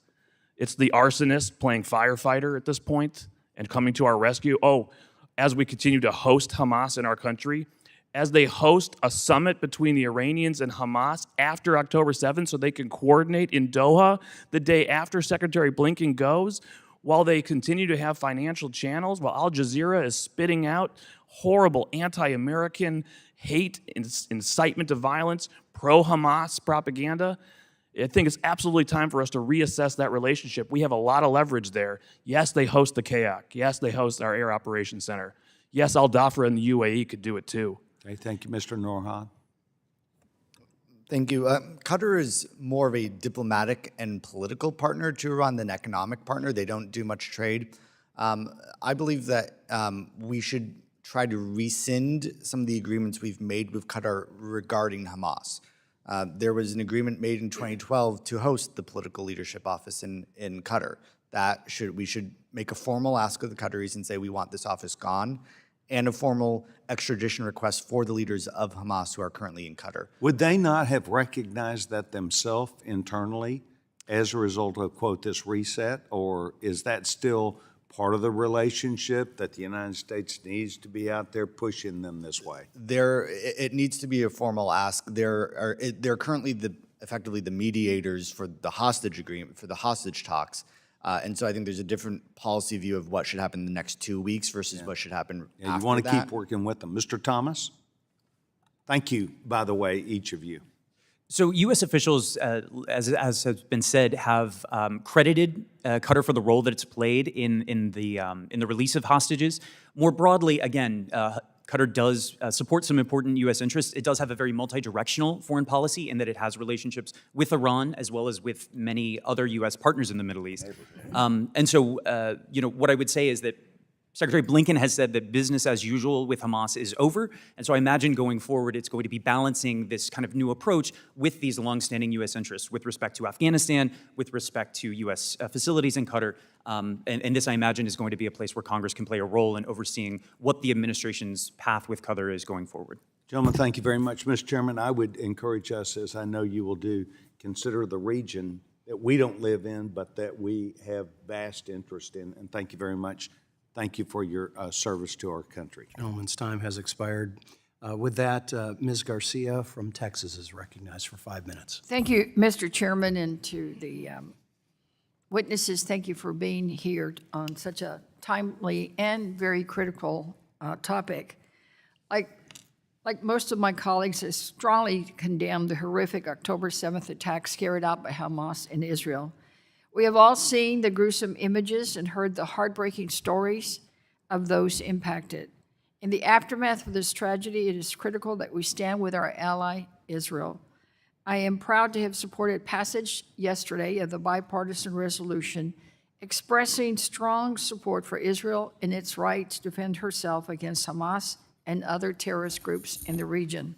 it's the arsonist playing firefighter at this point and coming to our rescue. Oh, as we continue to host Hamas in our country, as they host a summit between the Iranians and Hamas after October 7th so they can coordinate in Doha the day after Secretary Blinken goes, while they continue to have financial channels, while Al Jazeera is spitting out horrible anti-American hate, incitement to violence, pro-Hamas propaganda. I think it's absolutely time for us to reassess that relationship. We have a lot of leverage there. Yes, they host the KAC. Yes, they host our Air Operations Center. Yes, Al Dhafra in the UAE could do it too. Okay, thank you, Mr. Norhan. Thank you. Qatar is more of a diplomatic and political partner to Iran than economic partner. They don't do much trade. I believe that we should try to rescind some of the agreements we've made with Qatar regarding Hamas. There was an agreement made in 2012 to host the political leadership office in Qatar. We should make a formal ask of the Qataris and say we want this office gone, and a formal extradition request for the leaders of Hamas who are currently in Qatar. Would they not have recognized that themselves internally as a result of, quote, this reset? Or is that still part of the relationship that the United States needs to be out there pushing them this way? It needs to be a formal ask. They're currently effectively the mediators for the hostage agreement, for the hostage talks. And so I think there's a different policy view of what should happen in the next 2 weeks versus what should happen after that. You want to keep working with them. Mr. Thomas? Thank you, by the way, each of you. So U.S. officials, as has been said, have credited Qatar for the role that it's played in the release of hostages. More broadly, again, Qatar does support some important U.S. interests. It does have a very multi-directional foreign policy in that it has relationships with Iran as well as with many other U.S. partners in the Middle East. And so, what I would say is that Secretary Blinken has said that business as usual with Hamas is over, and so I imagine going forward it's going to be balancing this kind of new approach with these longstanding U.S. interests with respect to Afghanistan, with respect to U.S. Facilities in Qatar, and this I imagine is going to be a place where Congress can play a role in overseeing what the administration's path with Qatar is going forward. Gentlemen, thank you very much. Mr. Chairman, I would encourage us, as I know you will do, consider the region that we don't live in, but that we have vast interest in, and thank you very much. Thank you for your service to our country. Gentleman's time has expired. With that, Ms. Garcia from Texas is recognized for 5 minutes. Thank you, Mr. Chairman, and to the witnesses, thank you for being here on such a timely and very critical topic. Like most of my colleagues, I strongly condemn the horrific October 7th attacks carried out by Hamas in Israel. We have all seen the gruesome images and heard the heartbreaking stories of those impacted. In the aftermath of this tragedy, it is critical that we stand with our ally, Israel. I am proud to have supported passage yesterday of the bipartisan resolution expressing strong support for Israel in its right to defend herself against Hamas and other terrorist groups in the region.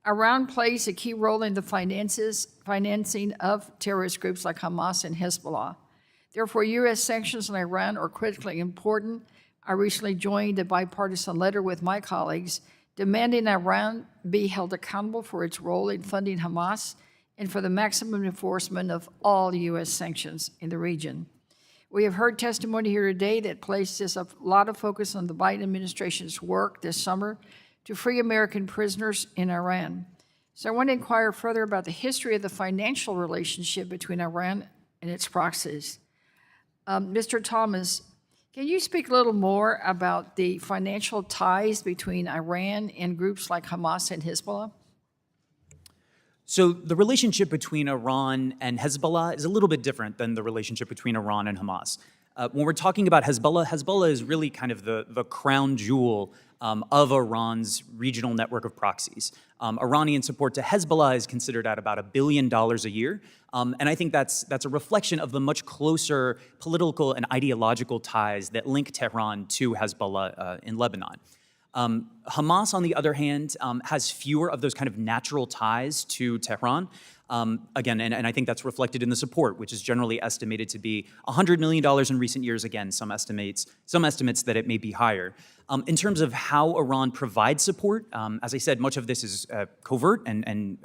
Iran plays a key role in the financing of terrorist groups like Hamas and Hezbollah. Therefore, U.S. sanctions on Iran are critically important. I recently joined a bipartisan letter with my colleagues demanding Iran be held accountable for its role in funding Hamas and for the maximum enforcement of all U.S. sanctions in the region. We have heard testimony here today that places a lot of focus on the Biden administration's work this summer to free American prisoners in Iran. So I want to inquire further about the history of the financial relationship between Iran and its proxies. Mr. Thomas, can you speak a little more about the financial ties between Iran and groups like Hamas and Hezbollah? So the relationship between Iran and Hezbollah is a little bit different than the relationship between Iran and Hamas. When we're talking about Hezbollah, Hezbollah is really kind of the crown jewel of Iran's regional network of proxies. Iranian support to Hezbollah is considered at about $1 billion a year, and I think that's a reflection of the much closer political and ideological ties that link Tehran to Hezbollah in Lebanon. Hamas, on the other hand, has fewer of those kind of natural ties to Tehran. Again, and I think that's reflected in the support, which is generally estimated to be $100 million in recent years. Again, some estimates that it may be higher. In terms of how Iran provides support, as I said, much of this is covert and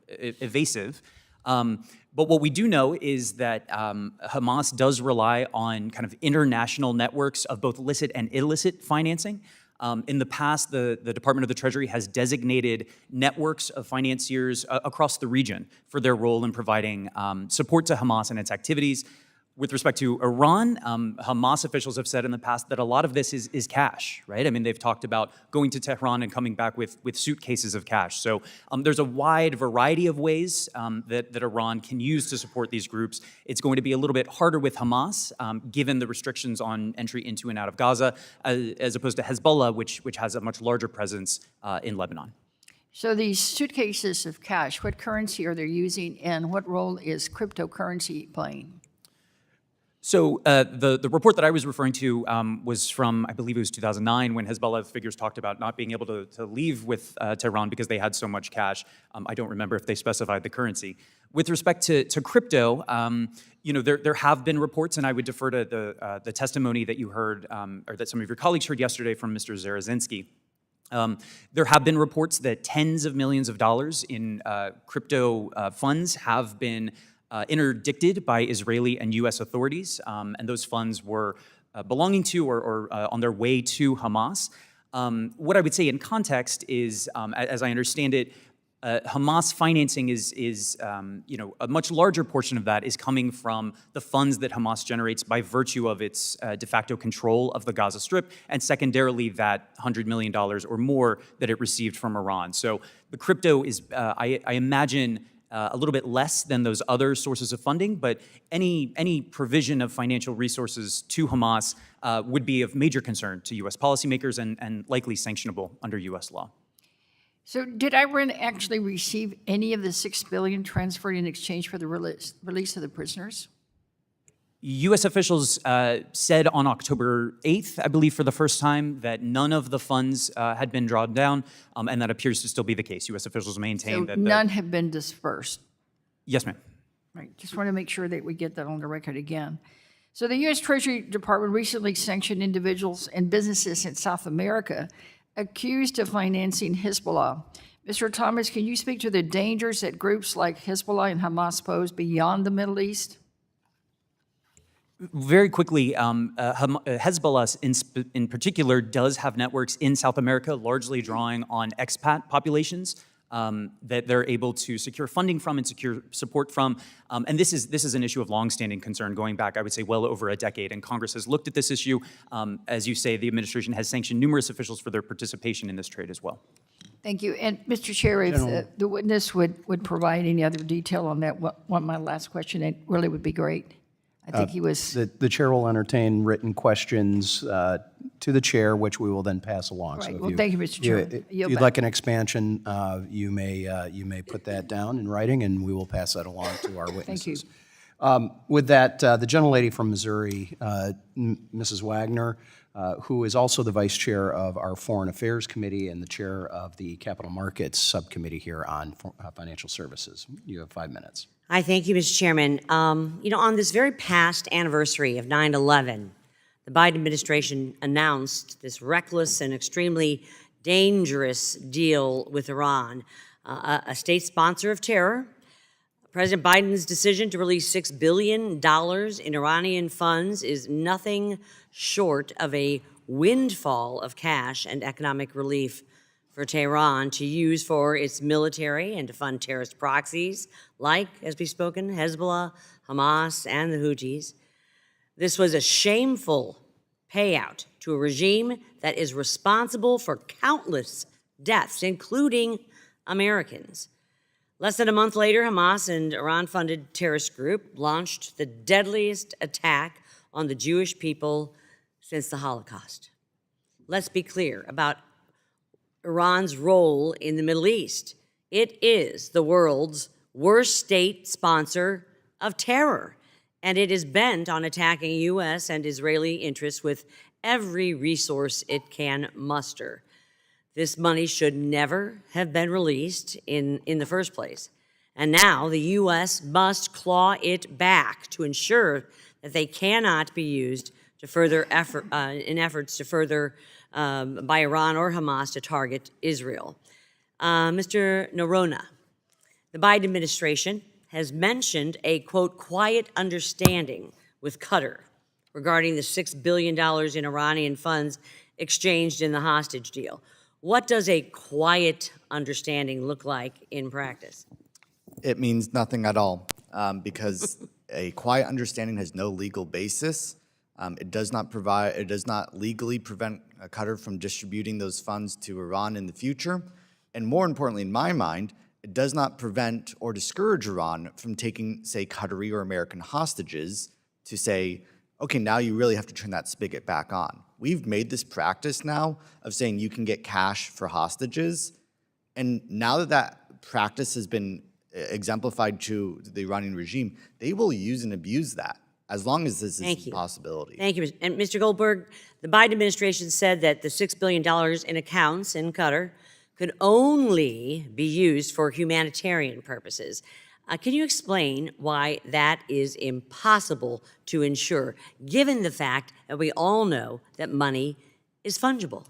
evasive. But what we do know is that Hamas does rely on kind of international networks of both licit and illicit financing. In the past, the Department of the Treasury has designated networks of financiers across the region for their role in providing support to Hamas and its activities. With respect to Iran, Hamas officials have said in the past that a lot of this is cash, right? I mean, they've talked about going to Tehran and coming back with suitcases of cash. So there's a wide variety of ways that Iran can use to support these groups. It's going to be a little bit harder with Hamas, given the restrictions on entry into and out of Gaza, as opposed to Hezbollah, which has a much larger presence in Lebanon. So these suitcases of cash, what currency are they using, and what role is cryptocurrency playing? So the report that I was referring to was from, I believe it was 2009, when Hezbollah figures talked about not being able to leave with Tehran because they had so much cash. I don't remember if they specified the currency. With respect to crypto, there have been reports, and I would defer to the testimony that you heard, or that some of your colleagues heard yesterday from Mr. Zarazinski. There have been reports that tens of millions of dollars in crypto funds have been interdicted by Israeli and U.S. authorities, and those funds were belonging to or on their way to Hamas. What I would say in context is, as I understand it, Hamas financing is a much larger portion of that is coming from the funds that Hamas generates by virtue of its de facto control of the Gaza Strip, and secondarily that $100 million or more that it received from Iran. So the crypto is, I imagine, a little bit less than those other sources of funding, but any provision of financial resources to Hamas would be of major concern to U.S. policymakers and likely sanctionable under U.S. law. So did Iran actually receive any of the $6 billion transferred in exchange for the release of the prisoners? U.S. officials said on October 8th, I believe for the first time, that none of the funds had been drawn down, and that appears to still be the case. U.S. officials maintain that none have been dispersed? Yes, ma'am. Right, just want to make sure that we get that on the record again. So the U.S. Treasury Department recently sanctioned individuals and businesses in South America accused of financing Hezbollah. Mr. Thomas, can you speak to the dangers that groups like Hezbollah and Hamas pose beyond the Middle East? Very quickly, Hezbollah in particular does have networks in South America, largely drawing on expat populations that they're able to secure funding from and secure support from. And this is an issue of longstanding concern going back, I would say, well over a decade. And Congress has looked at this issue. As you say, the administration has sanctioned numerous officials for their participation in this trade as well. Thank you. And Mr. Chair, if the witness would provide any other detail on that, my last question, it really would be great. I think he was... The chair will entertain written questions to the chair, which we will then pass along. Right. So Well, thank you, Mr. Chair. If you'd like an expansion, you may put that down in writing, and we will pass that along to our witnesses. Thank you. With that, the gentlelady from Missouri, Mrs. Wagner, who is also the vice chair of our Foreign Affairs Committee and the chair of the Capital Markets Subcommittee here on Financial Services. You have 5 minutes. Hi, thank you, Mr. Chairman. On this very past anniversary of 9/11, the Biden administration announced this reckless and extremely dangerous deal with Iran, a state sponsor of terror. President Biden's decision to release $6 billion in Iranian funds is nothing short of a windfall of cash and economic relief for Tehran to use for its military and to fund terrorist proxies like, as we've spoken, Hezbollah, Hamas, and the Houthis. This was a shameful payout to a regime that is responsible for countless deaths, including Americans. Less than a month later, Hamas and Iran-funded terrorist group launched the deadliest attack on the Jewish people since the Holocaust. Let's be clear about Iran's role in the Middle East. It is the world's worst state sponsor of terror, and it is bent on attacking U.S. and Israeli interests with every resource it can muster. This money should never have been released in the first place. And now the U.S. must claw it back to ensure that they cannot be used to further in efforts to further by Iran or Hamas to target Israel. Mr. Noronha, the Biden administration has mentioned a, quote, quiet understanding with Qatar regarding the $6 billion in Iranian funds exchanged in the hostage deal. What does a quiet understanding look like in practice? It means nothing at all, because a quiet understanding has no legal basis. It does not legally prevent Qatar from distributing those funds to Iran in the future. And more importantly, in my mind, it does not prevent or discourage Iran from taking, say, Qatari or American hostages to say, okay, now you really have to turn that spigot back on. We've made this practice now of saying you can get cash for hostages. And now that that practice has been exemplified to the Iranian regime, they will use and abuse that as long as this is a possibility. Thank you. And Mr. Goldberg, the Biden administration said that the $6 billion in accounts in Qatar could only be used for humanitarian purposes. Can you explain why that is impossible to ensure, given the fact that we all know that money is fungible?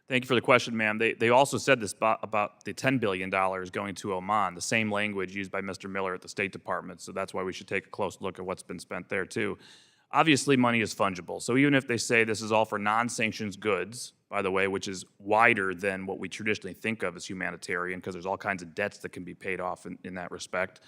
Thank you for the question, ma'am. They also said this about the $10 billion going to Oman, the same language used by Mr. Miller at the State Department, so that's why we should take a close look at what's been spent there, too. Obviously, money is fungible, so even if they say this is all for non-sanctions goods, by the way, which is wider than what we traditionally think of as humanitarian, because there's all kinds of debts that can be paid off in that respect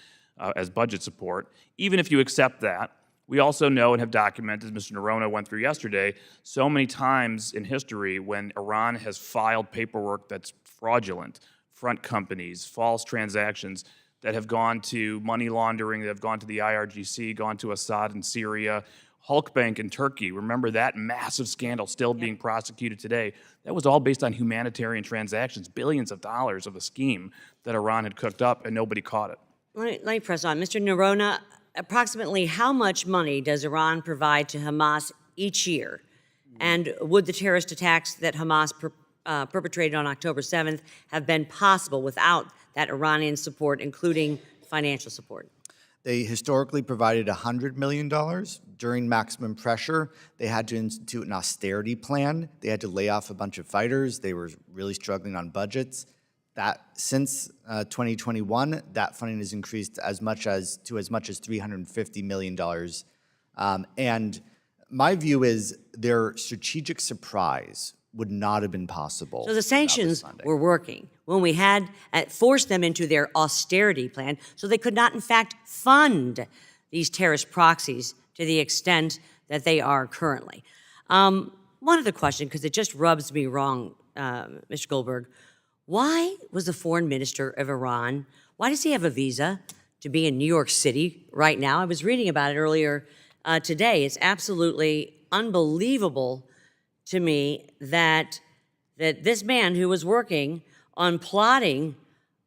as budget support, even if you accept that, we also know and have documented, as Mr. Noronha went through yesterday, so many times in history when Iran has filed paperwork that's fraudulent, front companies, false transactions that have gone to money laundering, that have gone to the IRGC, gone to Assad in Syria, Hulk Bank in Turkey. Remember that massive scandal still being prosecuted today? That was all based on humanitarian transactions, billions of dollars of a scheme that Iran had cooked up and nobody caught it. Let me press on. Mr. Noronha, approximately how much money does Iran provide to Hamas each year? And would the terrorist attacks that Hamas perpetrated on October 7th have been possible without that Iranian support, including financial support? They historically provided $100 million. During maximum pressure, they had to institute an austerity plan. They had to lay off a bunch of fighters. They were really struggling on budgets. That since 2021, that funding has increased as much as $350 million. And my view is their strategic surprise would not have been possible. So the sanctions were working when we had forced them into their austerity plan, so they could not, in fact, fund these terrorist proxies to the extent that they are currently. One other question, because it just rubs me wrong, Mr. Goldberg. Why was the foreign minister of Iran, why does he have a visa to be in New York City right now? I was reading about it earlier today. It's absolutely unbelievable to me that this man who was working on plotting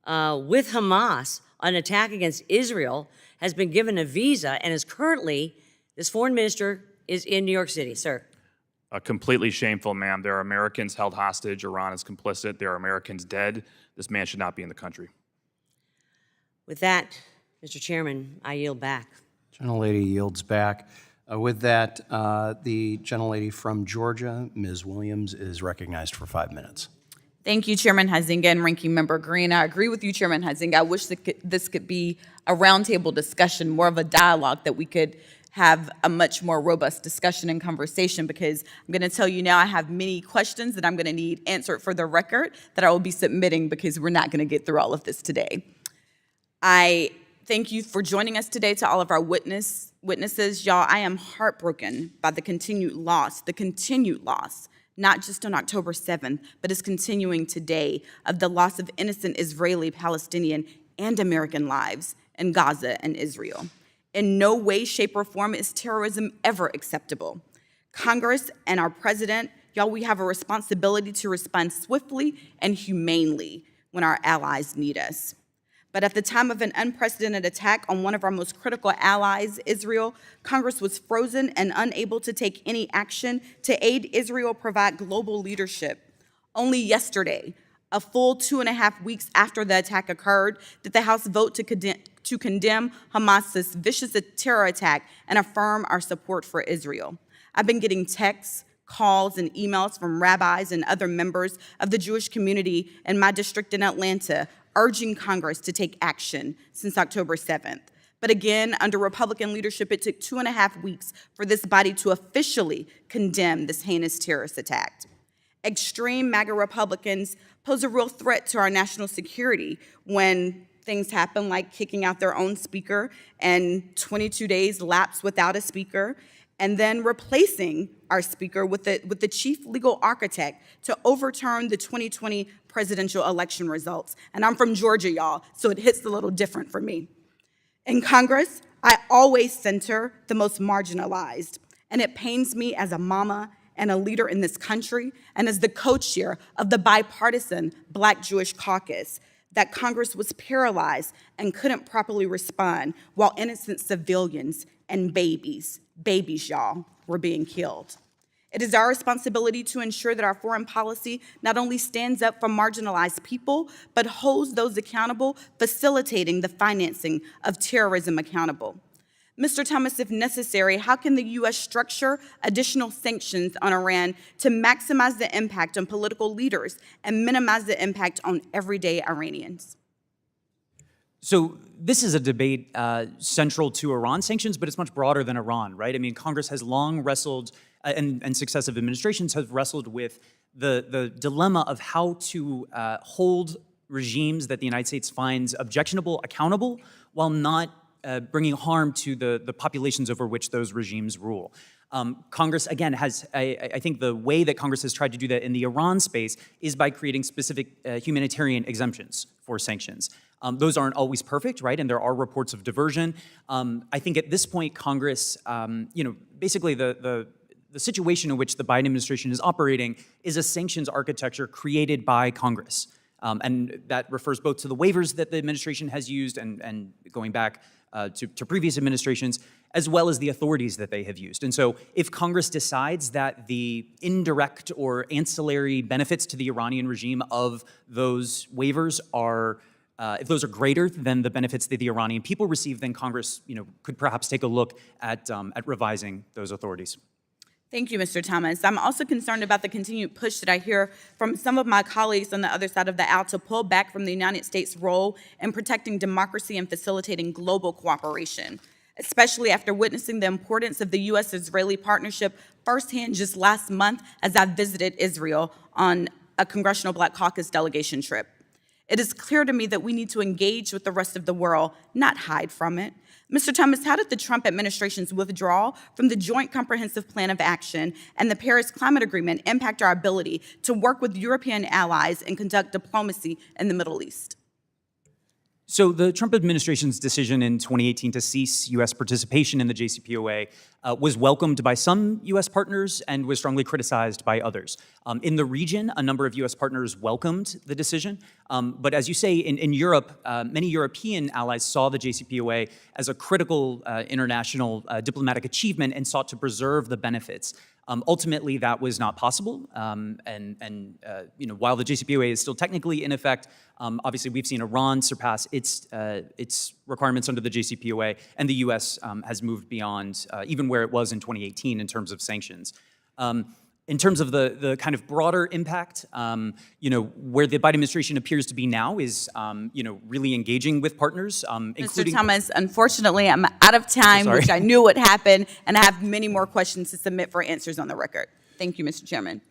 with Hamas an attack against Israel has been given a visa and is currently, this foreign minister is in New York City. Sir. Completely shameful, ma'am. There are Americans held hostage. Iran is complicit. There are Americans dead. This man should not be in the country. With that, Mr. Chairman, I yield back. Gentlelady yields back. With that, the gentlelady from Georgia, Ms. Williams, is recognized for 5 minutes. Thank you, Chairman Huizenga and Ranking Member Green. I agree with you, Chairman Huizenga. I wish that this could be a roundtable discussion, more of a dialogue, that we could have a much more robust discussion and conversation, because I'm going to tell you now I have many questions that I'm going to need answered for the record that I will be submitting, because we're not going to get through all of this today. I thank you for joining us today, to all of our witnesses. Y'all, I am heartbroken by the continued loss, not just on October 7th, but is continuing today, of the loss of innocent Israeli, Palestinian, and American lives in Gaza and Israel. In no way, shape, or form is terrorism ever acceptable. Congress and our president, y'all, we have a responsibility to respond swiftly and humanely when our allies need us. But at the time of an unprecedented attack on one of our most critical allies, Israel, Congress was frozen and unable to take any action to aid Israel provide global leadership. Only yesterday, a full 2.5 weeks after the attack occurred, did the House vote to condemn Hamas's vicious terror attack and affirm our support for Israel. I've been getting texts, calls, and emails from rabbis and other members of the Jewish community in my district in Atlanta urging Congress to take action since October 7th. But again, under Republican leadership, it took 2.5 weeks for this body to officially condemn this heinous terrorist attack. Extreme MAGA Republicans pose a real threat to our national security when things happen like kicking out their own speaker and 22 days lapse without a speaker, and then replacing our speaker with the chief legal architect to overturn the 2020 presidential election results. And I'm from Georgia, y'all, so it hits a little different for me. In Congress, I always center the most marginalized, and it pains me as a mama and a leader in this country, and as the co-chair of the bipartisan Black Jewish Caucus, that Congress was paralyzed and couldn't properly respond while innocent civilians and babies, y'all, were being killed. It is our responsibility to ensure that our foreign policy not only stands up for marginalized people, but holds those accountable, facilitating the financing of terrorism accountable. Mr. Thomas, if necessary, how can the U.S. structure additional sanctions on Iran to maximize the impact on political leaders and minimize the impact on everyday Iranians? So this is a debate central to Iran sanctions, but it's much broader than Iran, right? I mean, Congress has long wrestled, and successive administrations have wrestled with the dilemma of how to hold regimes that the United States finds objectionable accountable while not bringing harm to the populations over which those regimes rule. Congress, again, has, I think the way that Congress has tried to do that in the Iran space is by creating specific humanitarian exemptions for sanctions. Those aren't always perfect, right? And there are reports of diversion. I think at this point, Congress, basically the situation in which the Biden administration is operating is a sanctions architecture created by Congress. And that refers both to the waivers that the administration has used and going back to previous administrations, as well as the authorities that they have used. And so if Congress decides that the indirect or ancillary benefits to the Iranian regime of those waivers are, if those are greater than the benefits that the Iranian people receive, then Congress could perhaps take a look at revising those authorities. Thank you, Mr. Thomas. I'm also concerned about the continued push that I hear from some of my colleagues on the other side of the aisle to pull back from the United States' role in protecting democracy and facilitating global cooperation, especially after witnessing the importance of the U.S.-Israeli partnership firsthand just last month as I visited Israel on a Congressional Black Caucus delegation trip. It is clear to me that we need to engage with the rest of the world, not hide from it. Mr. Thomas, how did the Trump administration's withdrawal from the Joint Comprehensive Plan of Action and the Paris Climate Agreement impact our ability to work with European allies and conduct diplomacy in the Middle East? So the Trump administration's decision in 2018 to cease U.S. participation in the JCPOA was welcomed by some U.S. partners and was strongly criticized by others. In the region, a number of U.S. partners welcomed the decision. But as you say, in Europe, many European allies saw the JCPOA as a critical international diplomatic achievement and sought to preserve the benefits. Ultimately, that was not possible. While the JCPOA is still technically in effect, obviously we've seen Iran surpass its requirements under the JCPOA, and the U.S. Has moved beyond even where it was in 2018 in terms of sanctions. In terms of the kind of broader impact, where the Biden administration appears to be now is, really engaging with partners, including— Mr. Thomas, unfortunately, I'm out of time, which I knew would happen, and I have many more questions to submit for answers on the record. Thank you, Mr. Chairman.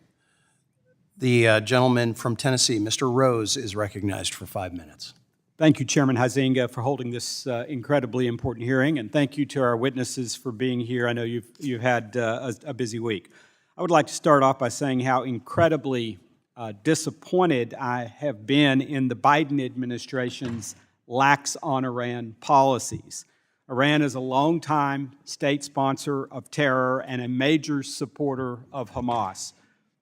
The gentleman from Tennessee, Mr. Rose, is recognized for 5 minutes. Thank you, Chairman Huizenga, for holding this incredibly important hearing, and thank you to our witnesses for being here. I know you've had a busy week. I would like to start off by saying how incredibly disappointed I have been in the Biden administration's lax on Iran policies. Iran is a longtime state sponsor of terror and a major supporter of Hamas.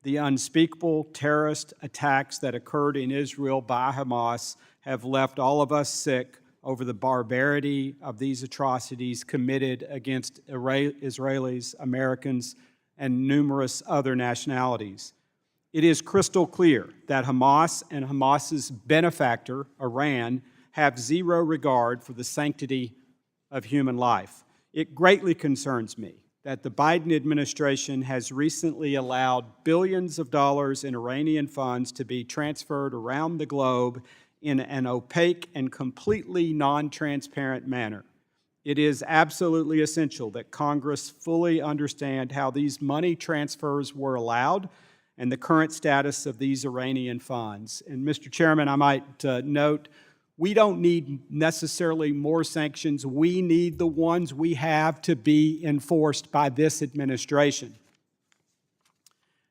The unspeakable terrorist attacks that occurred in Israel by Hamas have left all of us sick over the barbarity of these atrocities committed against Israelis, Americans, and numerous other nationalities. It is crystal clear that Hamas and Hamas's benefactor, Iran, have zero regard for the sanctity of human life. It greatly concerns me that the Biden administration has recently allowed billions of dollars in Iranian funds to be transferred around the globe in an opaque and completely non-transparent manner. it is absolutely essential that Congress fully understand how these money transfers were allowed and the current status of these Iranian funds. And Mr. Chairman, I might note, we don't need necessarily more sanctions. We need the ones we have to be enforced by this administration.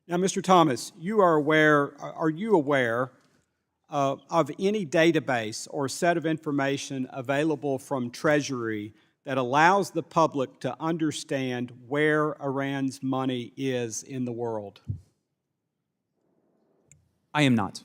Now, Mr. Thomas, are you aware of any database or set of information available from Treasury that allows the public to understand where Iran's money is in the world? I am not.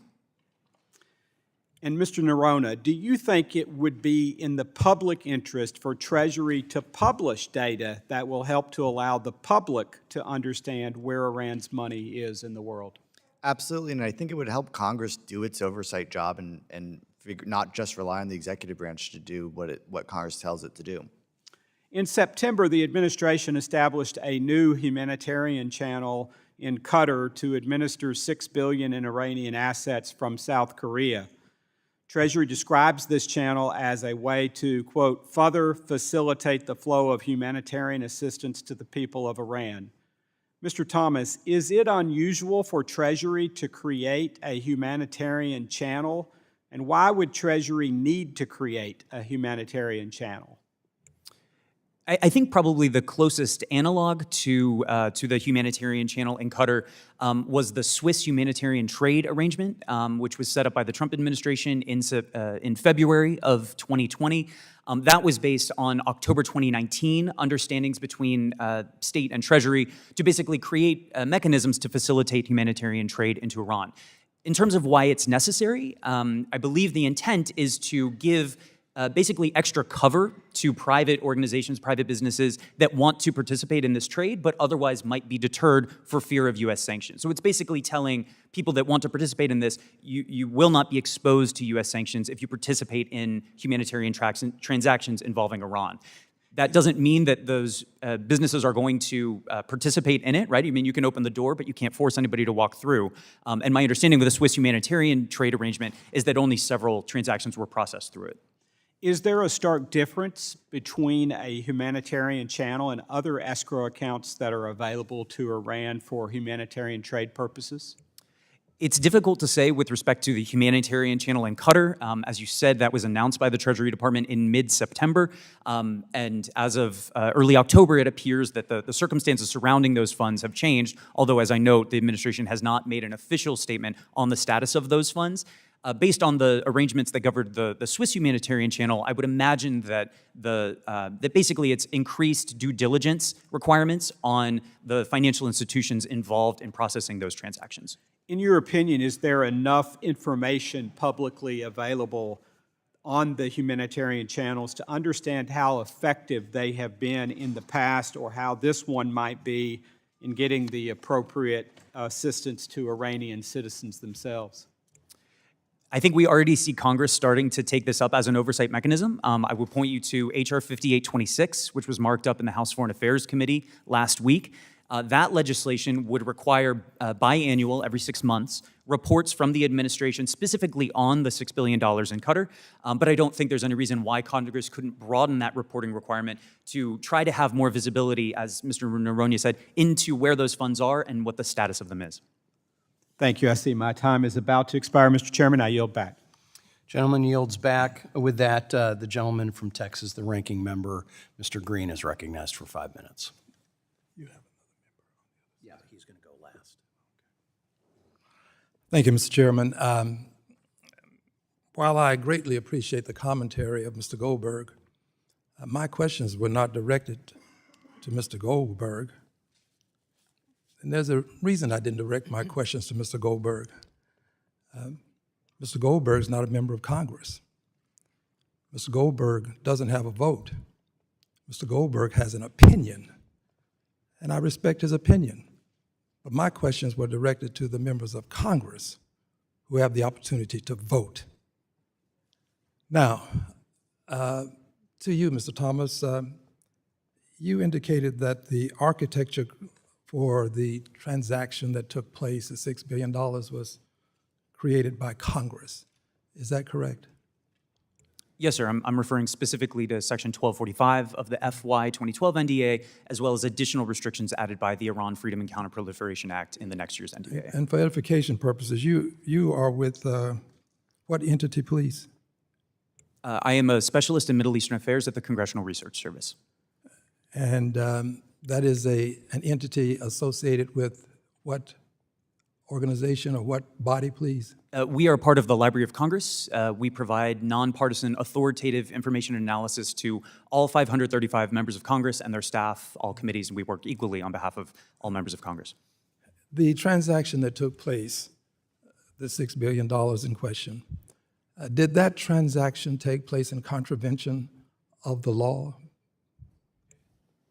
And Mr. Noronha, do you think it would be in the public interest for Treasury to publish data that will help to allow the public to understand where Iran's money is in the world? Absolutely, and I think it would help Congress do its oversight job and not just rely on the executive branch to do what Congress tells it to do. In September, the administration established a new humanitarian channel in Qatar to administer $6 billion in Iranian assets from South Korea. Treasury describes this channel as a way to, quote, further facilitate the flow of humanitarian assistance to the people of Iran. Mr. Thomas, is it unusual for Treasury to create a humanitarian channel? And why would Treasury need to create a humanitarian channel? I think probably the closest analog to the humanitarian channel in Qatar was the Swiss humanitarian trade arrangement, which was set up by the Trump administration in February of 2020. That was based on October 2019 understandings between state and Treasury to basically create mechanisms to facilitate humanitarian trade into Iran. In terms of why it's necessary, I believe the intent is to give basically extra cover to private organizations, private businesses that want to participate in this trade, but otherwise might be deterred for fear of U.S. sanctions. So it's basically telling people that want to participate in this, you will not be exposed to U.S. sanctions if you participate in humanitarian transactions involving Iran. That doesn't mean that those businesses are going to participate in it, right? I mean, you can open the door, but you can't force anybody to walk through. And my understanding with the Swiss humanitarian trade arrangement is that only several transactions were processed through it. Is there a stark difference between a humanitarian channel and other escrow accounts that are available to Iran for humanitarian trade purposes? It's difficult to say with respect to the humanitarian channel in Qatar. As you said, that was announced by the Treasury Department in mid-September. And as of early October, it appears that the circumstances surrounding those funds have changed, although, as I note, the administration has not made an official statement on the status of those funds. Based on the arrangements that governed the Swiss humanitarian channel, I would imagine that that basically it's increased due diligence requirements on the financial institutions involved in processing those transactions. In your opinion, is there enough information publicly available on the humanitarian channels to understand how effective they have been in the past or how this one might be in getting the appropriate assistance to Iranian citizens themselves? I think we already see Congress starting to take this up as an oversight mechanism. I would point you to H.R. 5826, which was marked up in the House Foreign Affairs Committee last week. That legislation would require biannual, every 6 months, reports from the administration specifically on the $6 billion in Qatar. But I don't think there's any reason why Congress couldn't broaden that reporting requirement to try to have more visibility, as Mr. Noronha said, into where those funds are and what the status of them is. Thank you. I see my time is about to expire. Mr. Chairman, I yield back. Gentleman yields back. With that, the gentleman from Texas, the ranking member, Mr. Green, is recognized for 5 minutes. You have another member. Yeah, he's going to go last. Thank you, Mr. Chairman. While I greatly appreciate the commentary of Mr. Goldberg, my questions were not directed to Mr. Goldberg. And there's a reason I didn't direct my questions to Mr. Goldberg. Mr. Goldberg is not a member of Congress. Mr. Goldberg doesn't have a vote. Mr. Goldberg has an opinion, and I respect his opinion. But my questions were directed to the members of Congress who have the opportunity to vote. Now, to you, Mr. Thomas, you indicated that the architecture for the transaction that took place, the $6 billion, was created by Congress. Is that correct? Yes, sir. I'm referring specifically to Section 1245 of the FY 2012 NDA, as well as additional restrictions added by the Iran Freedom and Counterproliferation Act in the next year's NDA. And for edification purposes, you are with what entity, please? I am a specialist in Middle Eastern affairs at the Congressional Research Service. And that is an entity associated with what organization or what body, please? We are part of the Library of Congress. We provide nonpartisan, authoritative information and analysis to all 535 members of Congress and their staff, all committees, and we work equally on behalf of all members of Congress. The transaction that took place, the $6 billion in question, did that transaction take place in contravention of the law?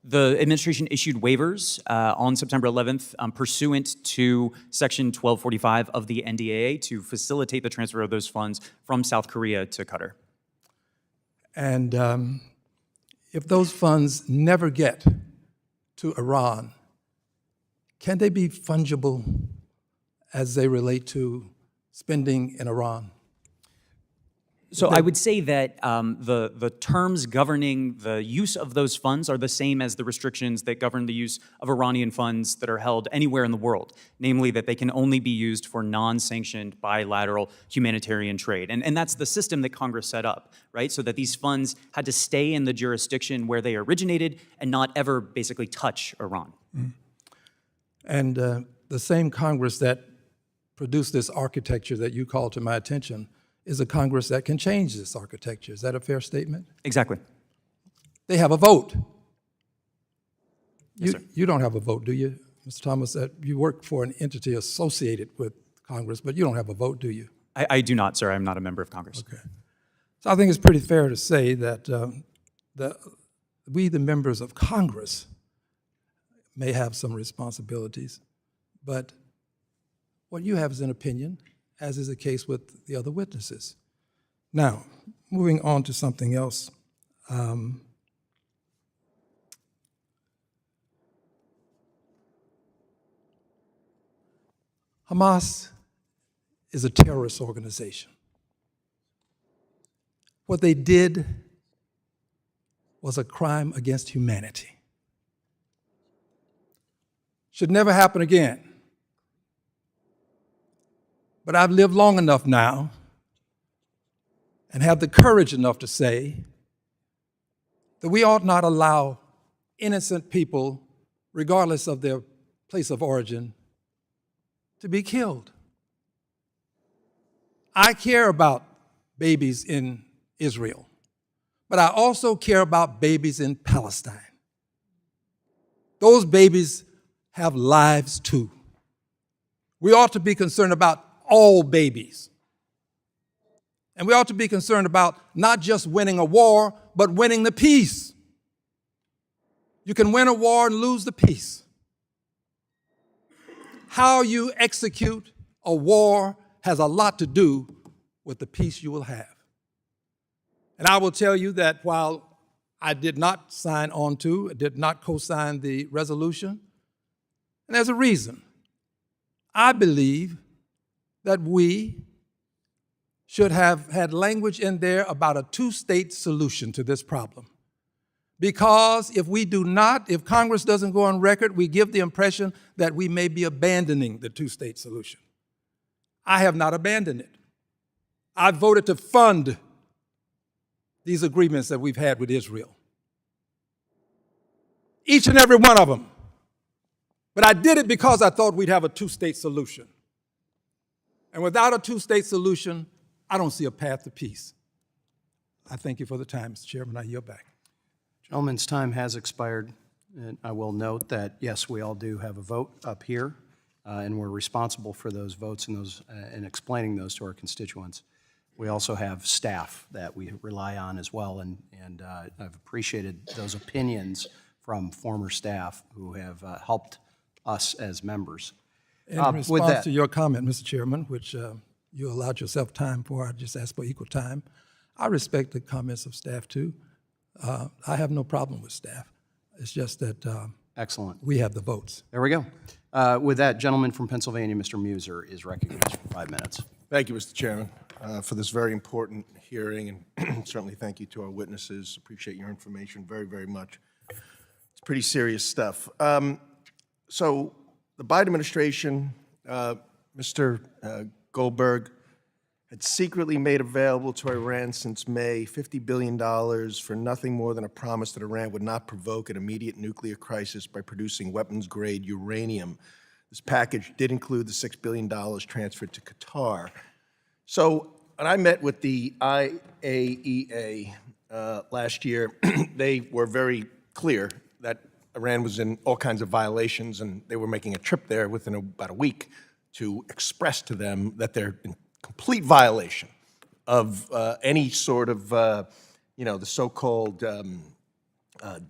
The administration issued waivers on September 11th pursuant to Section 1245 of the NDAA to facilitate the transfer of those funds from South Korea to Qatar. And if those funds never get to Iran, can they be fungible as they relate to spending in Iran? So I would say that the terms governing the use of those funds are the same as the restrictions that govern the use of Iranian funds that are held anywhere in the world, namely that they can only be used for non-sanctioned bilateral humanitarian trade. And that's the system that Congress set up, right? So that these funds had to stay in the jurisdiction where they originated and not ever basically touch Iran. Mm. And the same Congress that produced this architecture that you called to my attention is a Congress that can change this architecture. Is that a fair statement? Exactly. They have a vote. Yes, sir. You don't have a vote, do you, Mr. Thomas? You work for an entity associated with Congress, but you don't have a vote, do you? I do not, sir. I'm not a member of Congress. Okay. So I think it's pretty fair to say that we, the members of Congress, may have some responsibilities, but what you have is an opinion, as is the case with the other witnesses. Now, moving on to something else. Hamas is a terrorist organization. What they did was a crime against humanity. Should never happen again. But I've lived long enough now and have the courage enough to say that we ought not allow innocent people, regardless of their place of origin, to be killed. I care about babies in Israel, but I also care about babies in Palestine. Those babies have lives too. We ought to be concerned about all babies. And we ought to be concerned about not just winning a war, but winning the peace. You can win a war and lose the peace. How you execute a war has a lot to do with the peace you will have. And I will tell you that while I did not sign on to, did not co-sign the resolution, and there's a reason. I believe that we should have had language in there about a two-state solution to this problem. Because if we do not, if Congress doesn't go on record, we give the impression that we may be abandoning the two-state solution. I have not abandoned it. I voted to fund these agreements that we've had with Israel. Each and every one of them. But I did it because I thought we'd have a two-state solution. And without a two-state solution, I don't see a path to peace. I thank you for the time, Mr. Chairman. I yield back. Gentleman's time has expired. And I will note that, yes, we all do have a vote up here, and we're responsible for those votes and explaining those to our constituents. We also have staff that we rely on as well, and I've appreciated those opinions from former staff who have helped us as members. In response to your comment, Mr. Chairman, which you allowed yourself time for, I just asked for equal time. I respect the comments of staff too. I have no problem with staff. It's just that excellent. We have the votes. There we go. With that, gentleman from Pennsylvania, Mr. Muser, is recognized for 5 minutes. Thank you, Mr. Chairman. for this very important hearing, and certainly thank you to our witnesses. Appreciate your information very, very much. It's pretty serious stuff. So the Biden administration, Mr. Goldberg, had secretly made available to Iran since May $50 billion for nothing more than a promise that Iran would not provoke an immediate nuclear crisis by producing weapons-grade uranium. This package did include the $6 billion transferred to Qatar. So when I met with the IAEA last year, they were very clear that Iran was in all kinds of violations, and they were making a trip there within about a week to express to them that they're in complete violation of any sort of, the so-called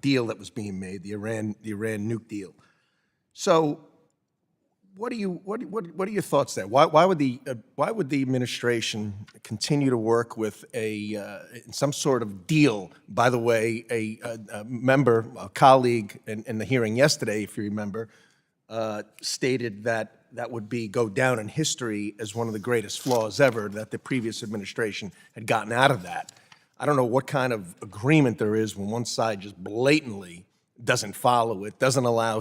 deal that was being made, the Iran nuke deal. So, what are your thoughts there? Why would the administration continue to work with some sort of deal? By the way, a member, a colleague in the hearing yesterday, if you remember, stated that would go down in history as one of the greatest flaws ever that the previous administration had gotten out of that. I don't know what kind of agreement there is when one side just blatantly doesn't follow it, doesn't allow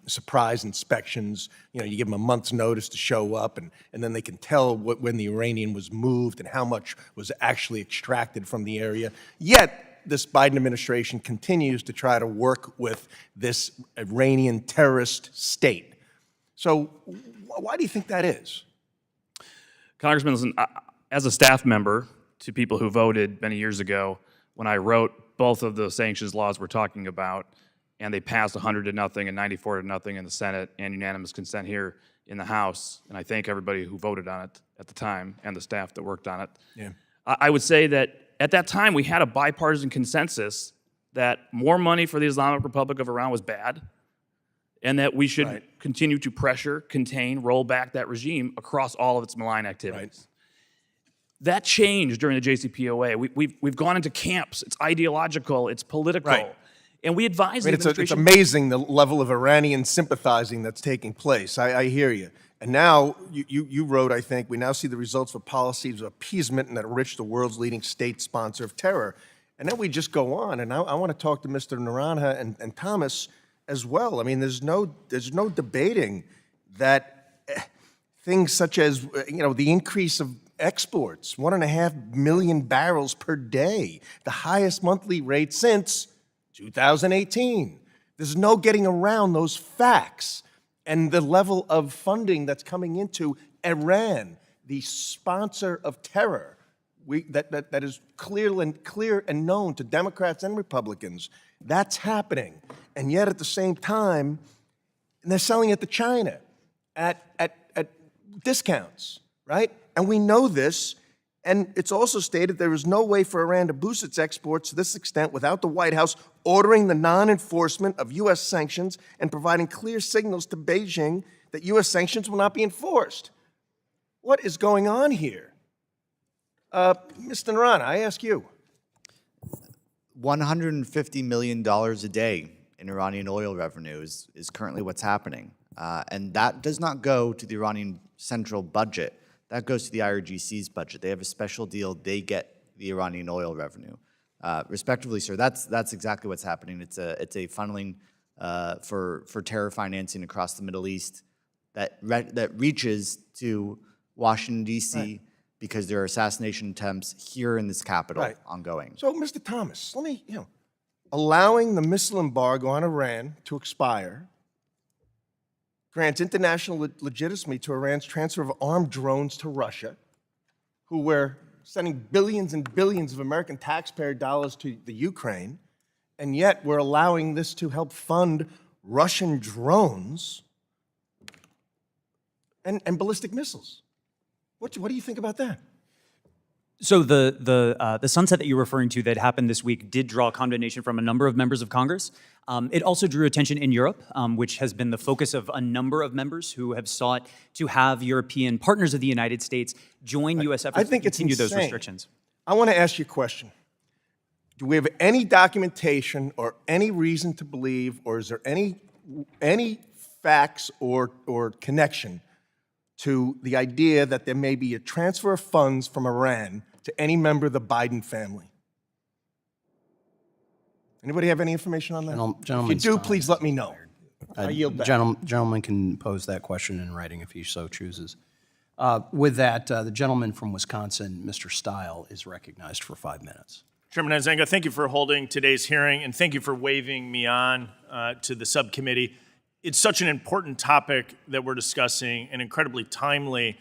surprise inspections. You give them a month's notice to show up, and then they can tell when the uranium was moved and how much was actually extracted from the area. Yet, this Biden administration continues to try to work with this Iranian terrorist state. So why do you think that is? Congressman, listen, as a staff member to people who voted many years ago, when I wrote both of the sanctions laws we're talking about, and they passed 100 to nothing and 94 to nothing in the Senate and unanimous consent here in the House, and I thank everybody who voted on it at the time and the staff that worked on it. Yeah. I would say that at that time we had a bipartisan consensus that more money for the Islamic Republic of Iran was bad, and that we should continue to pressure, contain, roll back that regime across all of its malign activities. Right. That changed during the JCPOA. We've gone into camps. It's ideological. It's political. Right. And we advise the It's administration. amazing the level of Iranian sympathizing that's taking place. I hear you. And now, you wrote, I think, we now see the results of policies of appeasement and that enrich the world's leading state sponsor of terror. And then we just go on. And I want to talk to Mr. Naranha and Thomas as well. I mean, there's no debating that things such as, the increase of exports, 1.5 million barrels per day, the highest monthly rate since 2018. There's no getting around those facts and the level of funding that's coming into Iran, the sponsor of terror, that is clear and known to Democrats and Republicans. That's happening. And yet at the same time, they're selling it to China at discounts, right? And we know this, and it's also stated there is no way for Iran to boost its exports to this extent without the White House ordering the non-enforcement of U.S. sanctions and providing clear signals to Beijing that U.S. sanctions will not be enforced. What is going on here? Mr. Naran, I ask you. $150 million a day in Iranian oil revenue is currently what's happening. And that does not go to the Iranian central budget. That goes to the IRGC's budget. They have a special deal. They get the Iranian oil revenue. Respectively, sir, that's exactly what's happening. It's a funneling for terror financing across the Middle East that reaches to Washington, D.C., because there are assassination attempts here in this capital ongoing. So, Mr. Thomas, let me, allowing the missile embargo on Iran to expire grants international legitimacy to Iran's transfer of armed drones to Russia, who were sending billions and billions of American taxpayer dollars to the Ukraine, and yet we're allowing this to help fund Russian drones and ballistic missiles. What do you think about that? So the sunset that you're referring to that happened this week did draw condemnation from a number of members of Congress. It also drew attention in Europe, which has been the focus of a number of members who have sought to have European partners of the United States join U.S. efforts to continue those restrictions. I want to ask you a question. Do we have any documentation or any reason to believe, or is there any facts or connection to the idea that there may be a transfer of funds from Iran to any member of the Biden family? Anybody have any information on that? If you Gentleman's do, time please let me know. I yield back. Gentleman can pose that question in writing if he so chooses. With that, the gentleman from Wisconsin, Mr. Stile, is recognized for 5 minutes. Chairman Huizenga, thank you for holding today's hearing, and thank you for waving me on to the subcommittee. It's such an important topic that we're discussing and incredibly timely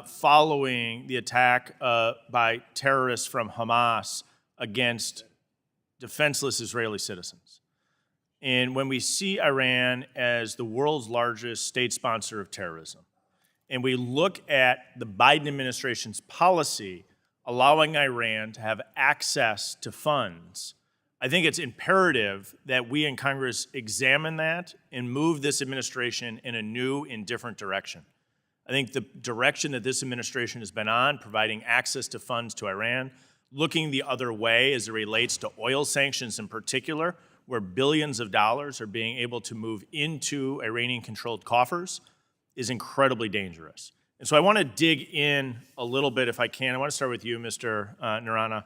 following the attack by terrorists from Hamas against defenseless Israeli citizens. And when we see Iran as the world's largest state sponsor of terrorism, and we look at the Biden administration's policy allowing Iran to have access to funds, I think it's imperative that we in Congress examine that and move this administration in a new and different direction. I think the direction that this administration has been on, providing access to funds to Iran, looking the other way as it relates to oil sanctions in particular, where billions of dollars are being able to move into Iranian-controlled coffers, is incredibly dangerous. And so I want to dig in a little bit, if I can. I want to start with you, Mr. Narana.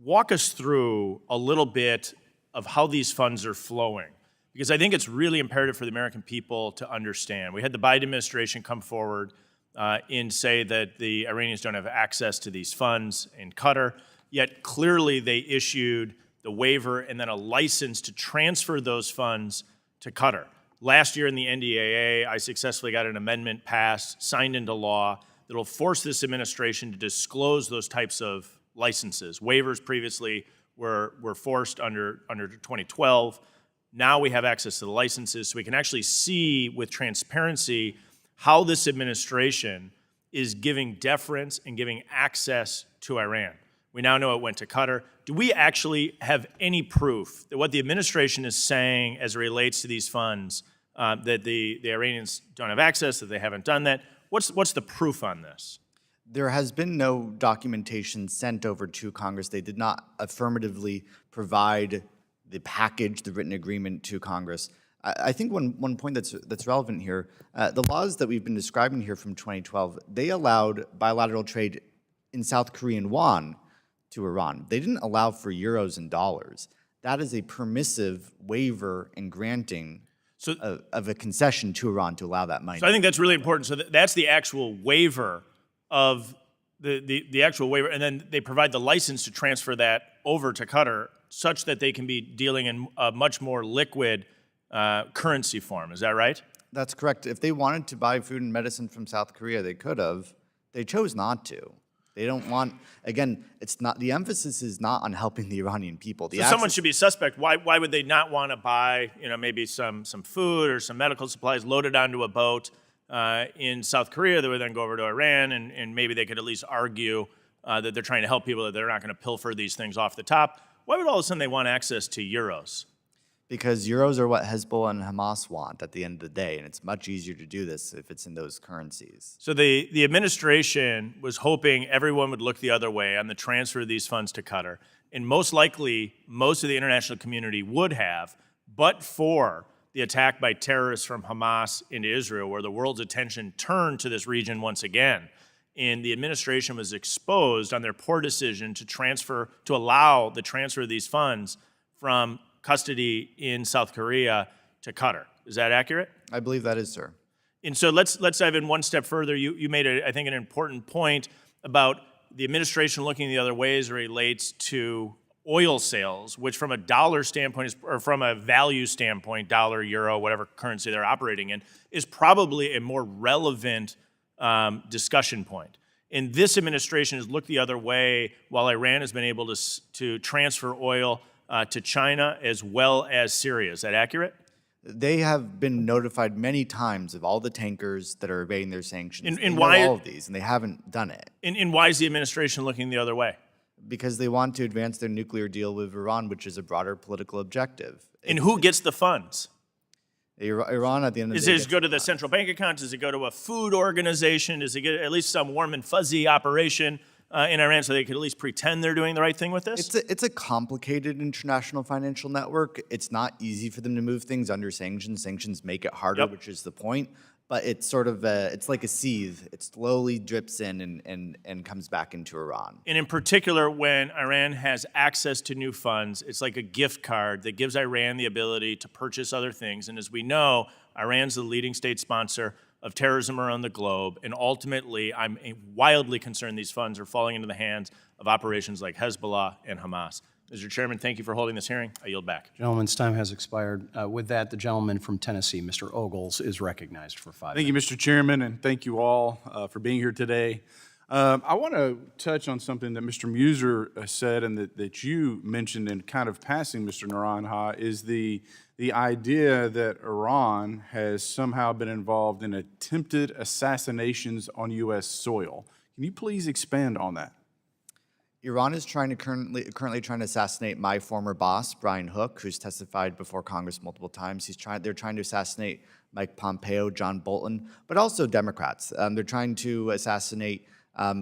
Walk us through a little bit of how these funds are flowing, because I think it's really imperative for the American people to understand. We had the Biden administration come forward and say that the Iranians don't have access to these funds in Qatar, yet clearly they issued the waiver and then a license to transfer those funds to Qatar. Last year in the NDAA, I successfully got an amendment passed, signed into law, that will force this administration to disclose those types of licenses. Waivers previously were forced under 2012. Now we have access to the licenses, so we can actually see with transparency how this administration is giving deference and giving access to Iran. We now know it went to Qatar. Do we actually have any proof that what the administration is saying as it relates to these funds, that the Iranians don't have access, that they haven't done that? What's the proof on this? There has been no documentation sent over to Congress. They did not affirmatively provide the package, the written agreement to Congress. I think one point that's relevant here, the laws that we've been describing here from 2012, they allowed bilateral trade in South Korean won to Iran. They didn't allow for euros and dollars. That is a permissive waiver and granting of a concession to Iran to allow that money. So I think that's really important. So that's the actual waiver of the actual waiver, and then they provide the license to transfer that over to Qatar such that they can be dealing in a much more liquid currency form. Is that right? That's correct. If they wanted to buy food and medicine from South Korea, they could have. They chose not to. They don't want, again, it's not, the emphasis is not on helping the Iranian people. So someone should be suspect. Why would they not want to buy, maybe some food or some medical supplies loaded onto a boat in South Korea that would then go over to Iran, and maybe they could at least argue that they're trying to help people, that they're not going to pilfer these things off the top. Why would all of a sudden they want access to euros? Because euros are what Hezbollah and Hamas want at the end of the day, and it's much easier to do this if it's in those currencies. So the administration was hoping everyone would look the other way on the transfer of these funds to Qatar, and most likely most of the international community would have, but for the attack by terrorists from Hamas into Israel, where the world's attention turned to this region once again. And the administration was exposed on their poor decision to allow the transfer of these funds from custody in South Korea to Qatar. Is that accurate? I believe that is, sir. And so let's dive in one step further. You made, I think, an important point about the administration looking the other way as it relates to oil sales, which from a dollar standpoint, or from a value standpoint, dollar, euro, whatever currency they're operating in, is probably a more relevant discussion point. And this administration has looked the other way while Iran has been able to transfer oil to China as well as Syria. Is that accurate? They have been notified many times of all the tankers that are evading their sanctions. And why all of these, and they haven't done it. And why is the administration looking the other way? Because they want to advance their nuclear deal with Iran, which is a broader political objective. And who gets the funds? Iran at the end of the day. Does it go to the central bank account? Does it go to a food organization? Does it get at least some warm and fuzzy operation in Iran so they could at least pretend they're doing the right thing with this? It's a complicated international financial network. It's not easy for them to move things under sanctions. Sanctions make it harder, which is the point. But it's sort of it's like a sieve. It slowly drips in and comes back into Iran. And in particular, when Iran has access to new funds, it's like a gift card that gives Iran the ability to purchase other things. And as we know, Iran's the leading state sponsor of terrorism around the globe. And ultimately, I'm wildly concerned these funds are falling into the hands of operations like Hezbollah and Hamas. Mr. Chairman, thank you for holding this hearing. I yield back. Gentleman's time has expired. With that, the gentleman from Tennessee, Mr. Ogles, is recognized for 5 minutes. Thank you, Mr. Chairman, and thank you all for being here today. I want to touch on something that Mr. Muser said and that you mentioned in kind of passing, Mr. Naranha, is the idea that Iran has somehow been involved in attempted assassinations on U.S. soil. Can you please expand on that? Iran is currently trying to assassinate my former boss, Brian Hook, who's testified before Congress multiple times. They're trying to assassinate Mike Pompeo, John Bolton, but also Democrats. They're trying to assassinate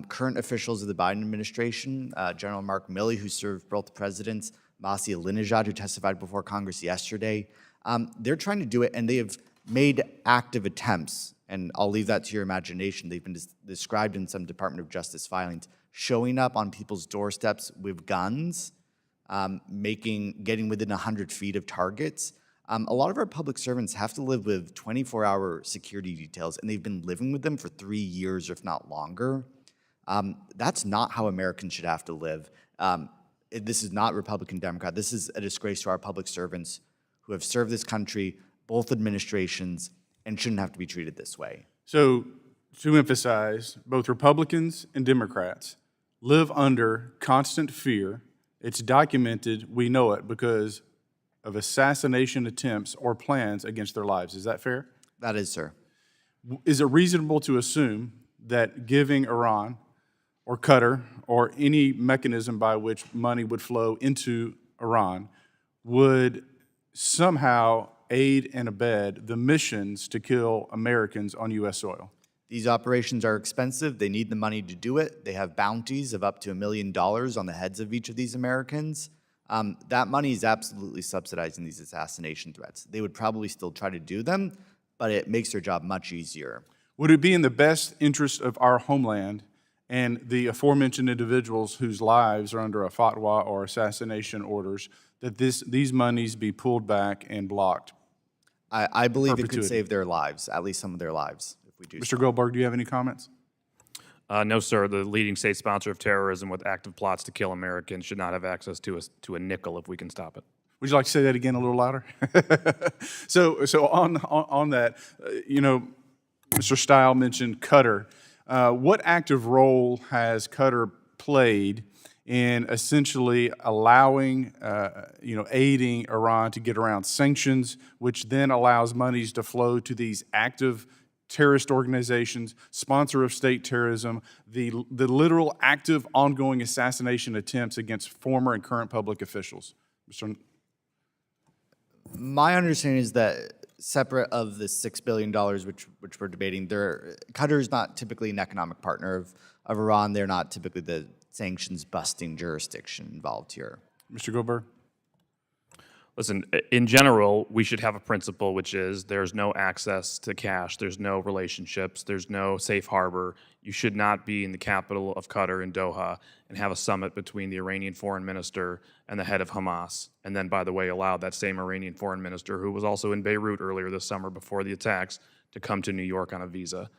current officials of the Biden administration, General Mark Milley, who served both presidents, Masih Alinejad, who testified before Congress yesterday. They're trying to do it, and they have made active attempts, and I'll leave that to your imagination. They've been described in some Department of Justice filings, showing up on people's doorsteps with guns, getting within 100 feet of targets. A lot of our public servants have to live with 24-hour security details, and they've been living with them for 3 years, if not longer. That's not how Americans should have to live. This is not Republican, Democrat. This is a disgrace to our public servants who have served this country, both administrations, and shouldn't have to be treated this way. So, to emphasize, both Republicans and Democrats live under constant fear. It's documented, we know it, because of assassination attempts or plans against their lives. Is that fair? That is, sir. Is it reasonable to assume that giving Iran or Qatar or any mechanism by which money would flow into Iran would somehow aid and abet the missions to kill Americans on U.S. soil? These operations are expensive. They need the money to do it. They have bounties of up to $1 million on the heads of each of these Americans. That money is absolutely subsidizing these assassination threats. They would probably still try to do them, but it makes their job much easier. Would it be in the best interest of our homeland and the aforementioned individuals whose lives are under a fatwa or assassination orders that these monies be pulled back and blocked? I believe it could save their lives, at least some of their lives, if we do Mr. Goldberg, do you have any comments? No, sir. The leading state sponsor of terrorism with active plots to kill Americans should not have access to a nickel if we can stop it. Would you like to say that again a little louder? So on that, Mr. Stile mentioned Qatar. What active role has Qatar played in essentially allowing, aiding Iran to get around sanctions, which then allows monies to flow to these active terrorist organizations, sponsor of state terrorism, the literal active ongoing assassination attempts against former and current public officials? My understanding is that separate of the $6 billion which we're debating, Qatar is not typically an economic partner of Iran. They're not typically the sanctions-busting jurisdiction involved here. Mr. Goldberg? Listen, in general, we should have a principle, which is there's no access to cash, there's no relationships, there's no safe harbor. You should not be in the capital of Qatar in Doha and have a summit between the Iranian foreign minister and the head of Hamas. And then, by the way, allow that same Iranian foreign minister, who was also in Beirut earlier this summer before the attacks, to come to New York on a visa.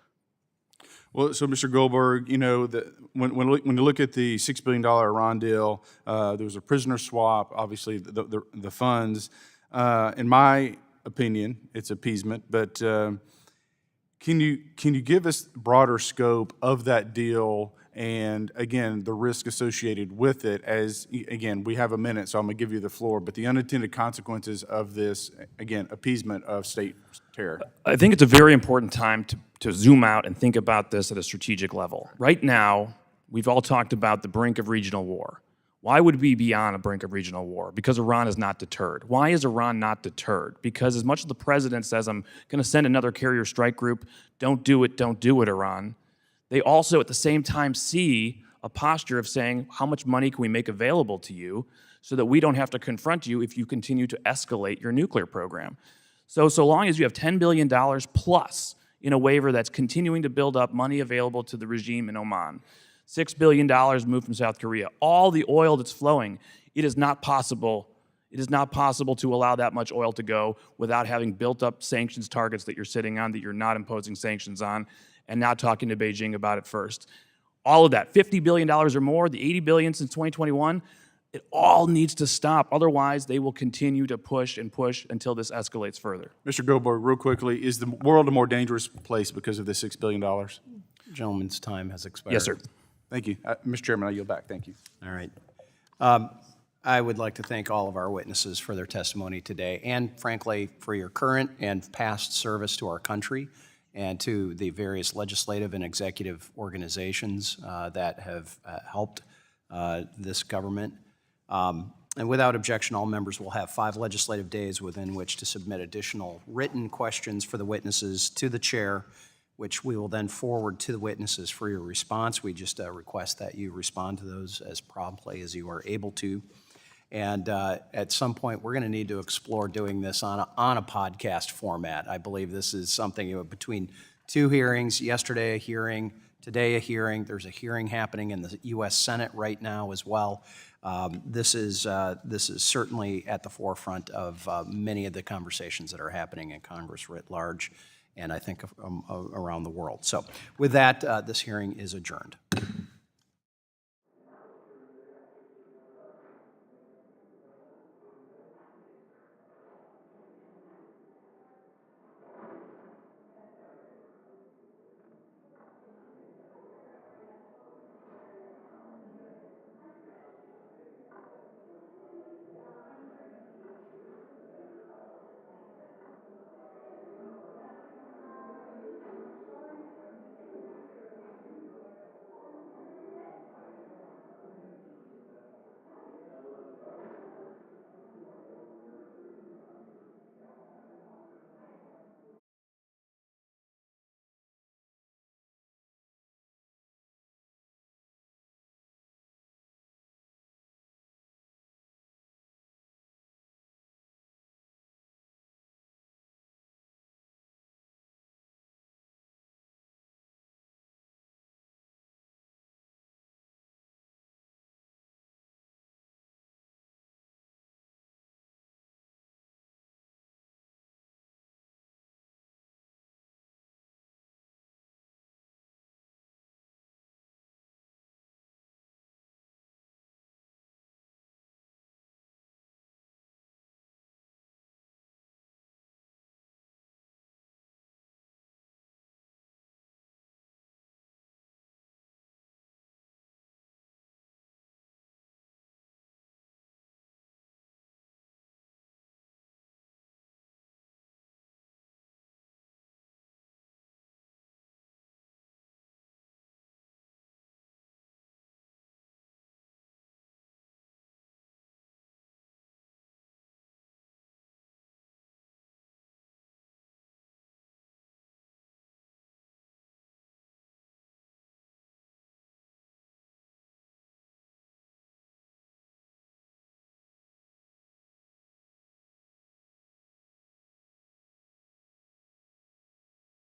Well, so Mr. Goldberg, when you look at the $6 billion Iran deal, there was a prisoner swap, obviously the funds. In my opinion, it's appeasement, but can you give us broader scope of that deal and, again, the risk associated with it as, again, we have a minute, so I'm going to give you the floor, but the unintended consequences of this, again, appeasement of state terror? I think it's a very important time to zoom out and think about this at a strategic level. Right now, we've all talked about the brink of regional war. Why would we be on a brink of regional war? Because Iran is not deterred. Why is Iran not deterred? Because as much as the president says, I'm going to send another carrier strike group, don't do it, Iran, they also at the same time see a posture of saying, how much money can we make available to you so that we don't have to confront you if you continue to escalate your nuclear program? So long as you have $10 billion plus in a waiver that's continuing to build up money available to the regime in Oman, $6 billion moved from South Korea, all the oil that's flowing, it is not possible to allow that much oil to go without having built up sanctions targets that you're sitting on, that you're not imposing sanctions on, and not talking to Beijing about it first. All of that, $50 billion or more, the $80 billion since 2021, it all needs to stop. Otherwise, they will continue to push and push until this escalates further. Mr. Goldberg, real quickly, is the world a more dangerous place because of the $6 billion? Gentleman's time has expired. Yes, sir. Thank you. Mr. Chairman, I yield back. Thank you. All right. I would like to thank all of our witnesses for their testimony today and, frankly, for your current and past service to our country and to the various legislative and executive organizations that have helped this government. And without objection, all members will have 5 legislative days within which to submit additional written questions for the witnesses to the chair, which we will then forward to the witnesses for your response. We just request that you respond to those as promptly as you are able to. And at some point, we're going to need to explore doing this on a podcast format. I believe this is something between 2 hearings, yesterday a hearing, today a hearing. There's a hearing happening in the U.S. Senate right now as well. This is certainly at the forefront of many of the conversations that are happening in Congress writ large, and I think around the world. So with that, this hearing is adjourned.